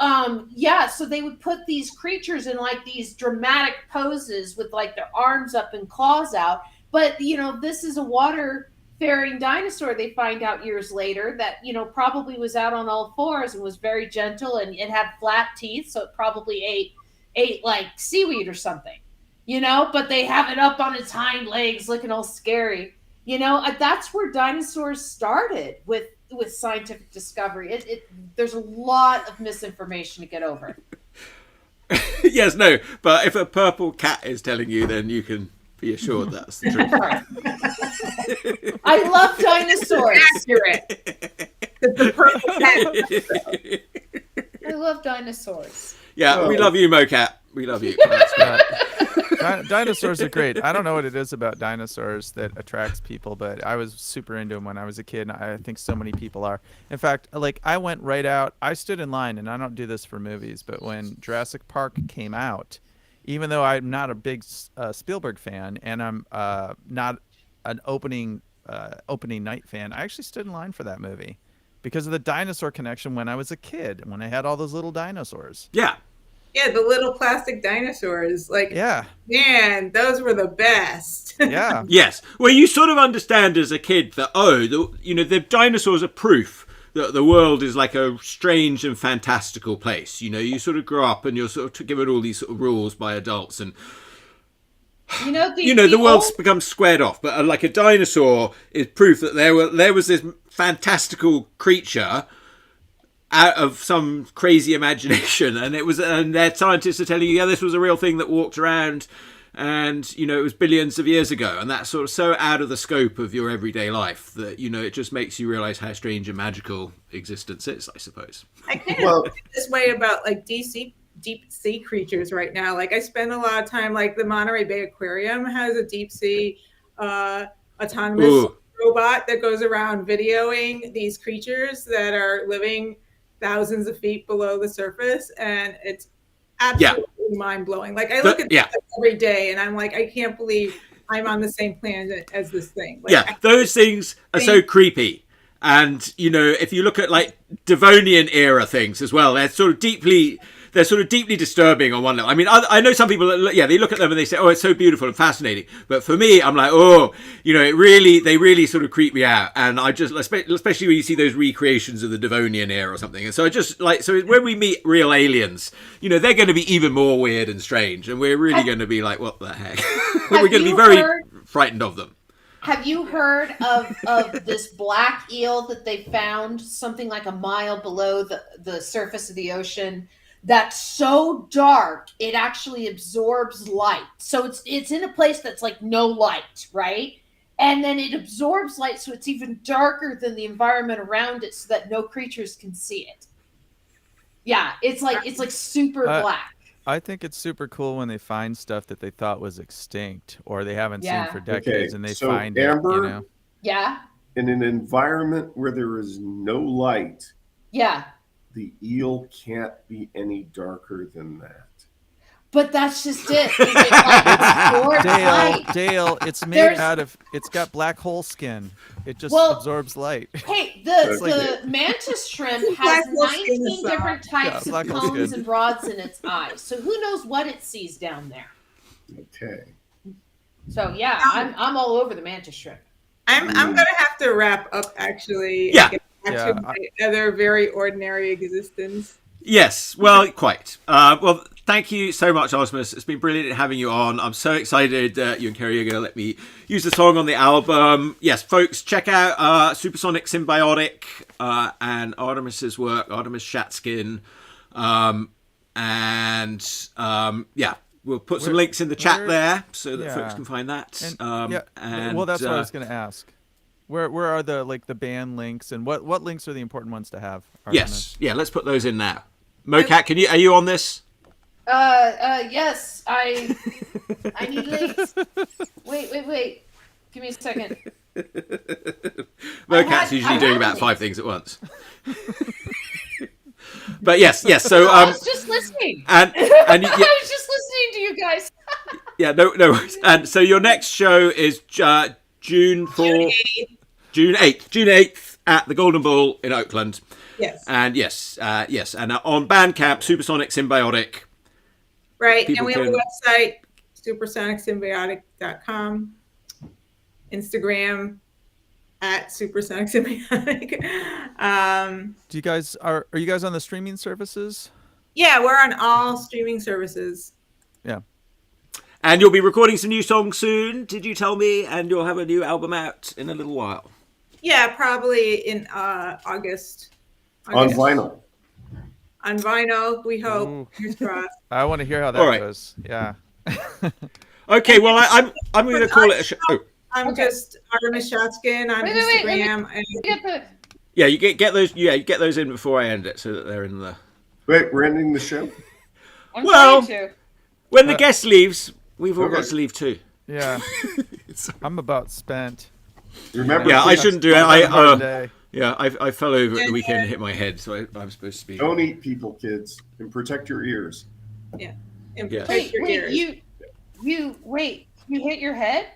so they would put these creatures in like these dramatic poses with like their arms up and claws out. But this is a water faring dinosaur, they find out years later, that probably was out on all fours and was very gentle, and it had flat teeth, so it probably ate like seaweed or something. But they have it up on its hind legs looking all scary. That's where dinosaurs started with scientific discovery. There's a lot of misinformation to get over. Yes, no, but if a purple cat is telling you, then you can be assured that's the truth. I love dinosaurs. Accurate. The purple cat. I love dinosaurs. Yeah, we love you, MoCat. We love you. Dinosaurs are great. I don't know what it is about dinosaurs that attracts people, but I was super into them when I was a kid, and I think so many people are. In fact, like I went right out. I stood in line, and I don't do this for movies, but when Jurassic Park came out, even though I'm not a big Spielberg fan, and I'm not an opening night fan, I actually stood in line for that movie because of the dinosaur connection when I was a kid, when I had all those little dinosaurs. Yeah. Yeah, the little plastic dinosaurs. Like, Yeah. man, those were the best. Yeah. Yes. Well, you sort of understand as a kid that, the dinosaurs are proof that the world is like a strange and fantastical place. You sort of grow up and you're sort of given all these sort of rules by adults, and the world's become squared off. But like a dinosaur is proof that there was this fantastical creature out of some crazy imagination, and their scientists are telling you, yeah, this was a real thing that walked around, and it was billions of years ago, and that's sort of so out of the scope of your everyday life that it just makes you realize how strange and magical existence is, I suppose. I kind of feel this way about like deep sea creatures right now. Like I spend a lot of time, like the Monterey Bay Aquarium has a deep sea autonomous robot that goes around videoing these creatures that are living thousands of feet below the surface, and it's absolutely mind-blowing. Like I look at this every day and I'm like, I can't believe I'm on the same planet as this thing. Like, those things are so creepy. And if you look at like Devonian era things as well, they're sort of deeply disturbing on one level. I mean, I know some people that, they look at them and they say, oh, it's so beautiful and fascinating. But for me, I'm like, they really sort of creep me out. And I just, especially when you see those recreations of the Devonian era or something. And so I just so when we meet real aliens, they're going to be even more weird and strange. And we're really going to be like, what the heck? We're going to be very frightened of them. Have you heard of this black eel that they found something like a mile below the surface of the ocean? That's so dark it actually absorbs light. So it's in a place that's like no light, right? And then it absorbs light, so it's even darker than the environment around it, so that no creatures can see it. Yeah, it's like super black. I think it's super cool when they find stuff that they thought was extinct or they haven't seen for decades, and they find Amber, it. Yeah. In an environment where there is no light, Yeah. The eel can't be any darker than that. But that's just it. It's like absorbs light. Dale, it's made There's- out of. It's got black hole skin. It just Well- absorbs light. Hey, That's the mantis shrimp Black has hole skin 19 is different types Yeah, black of hole cones skin. and rods in its eyes. So who knows what it sees down there? Okay. So yeah, I'm all over the mantis shrimp. I'm gonna have to wrap up actually. Yeah. And get back Yeah, to my other very ordinary existence. Yes, well, quite. Well, thank you so much, Osmus. It's been brilliant having you on. I'm so excited that you and Kerry are going to let me use the song on the album. Yes, folks, check out Supersonic, Symbiotic, and Artemis's work, Artemis Shatskin. Yeah, we'll put some links in the chat there so that folks can find that. Well, that's what I was going to ask. Where are the band links, and what links are the important ones to have? Yes, yeah, let's put those in now. Mocat, are you on this? Yes, I need links. Wait. Give me a second. Mocat's usually I doing had about links. 5 things at once. But yes. So I was just listening. and I was just listening to you guys. yeah, no worries. And so your next show is June 8th at the Golden Bull in Oakland. Yes. And yes, and on Bandcamp, Supersonic Symbiotic. Right. People And we have can- a website, supersonicsymbiotic.com, Instagram at Supersonic Symbiotic. Do you guys are you guys on the streaming services? Yeah, we're on all streaming services. Yeah. And you'll be recording some new songs soon, did you tell me? And you'll have a new album out in a little while. Yeah, probably in August. On vinyl. On vinyl, we hope. Ooh. Fingers crossed. I want to hear how that All right. goes. Yeah. Okay, well, I'm going to call it a show. Oh, I'm just Artemis Shatskin on Wait, Instagram. Get the yeah, you get those. Yeah, you get those in before I end it, so that they're in the. Wait, we're ending the show? I'm Well- trying to. When the guest leaves, we've all got Okay. to leave too. Yeah. I'm about spent. Remember, Yeah, I shouldn't do it. Hard day. I fell over at the weekend and hit my head, so I'm supposed to be. don't eat people, kids, and protect your ears. And Yeah. protect your ears. You hit your head?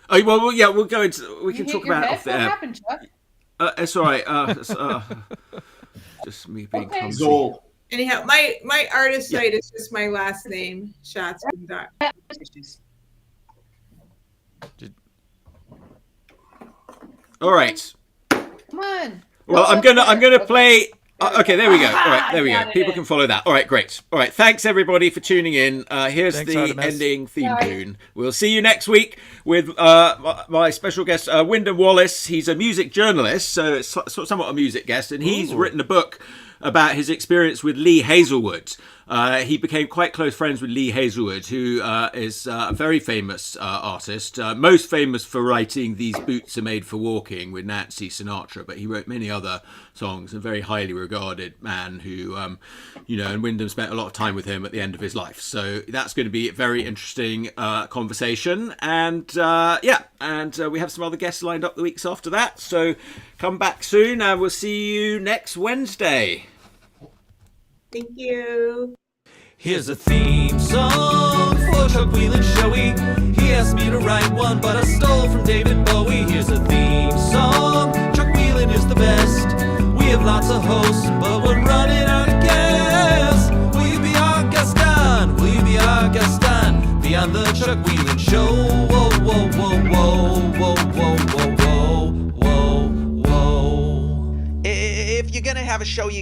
Oh well, yeah, we'll go into. We You can hit talk your about it head? off the What air. happened, Chuck? It's all right. Just me being Okay. clumsy. Zol, Anyhow, my artist site is just my last name, Shatskin. All right. Come on. Well, I'm gonna Okay. play. Okay, there we go. All right, Ah, there we go. got it People in. can follow that. All right, great. All right, thanks everybody for tuning in. Here's Thanks, the Artemis. ending theme Bye. tune. We'll see you next week with my special guest, Wyndham Wallace. He's a music journalist, so it's somewhat a music guest, and he's written a book about his experience with Lee Hazelwood. He became quite close friends with Lee Hazelwood, who is a very famous artist, most famous for writing These Boots Are Made for Walking with Nancy Sinatra, but he wrote many other songs, a very highly regarded man who, and Wyndham spent a lot of time with him at the end of his life. So that's going to be a very interesting conversation. And we have some other guests lined up the weeks after that. So come back soon and we'll see you next Wednesday. Thank you. Here's a theme song for Chuck Whelan Showy. He asked me to write one, but I stole from David Bowie. Here's a theme song. Chuck Whelan is the best. We have lots of hosts, but we're running out of gas. Will you be our guest on? Will you be our guest on? Be on the Chuck Whelan Show. Whoa, whoa, whoa, whoa, whoa, whoa, whoa, whoa, whoa, whoa. If you're gonna have a show, you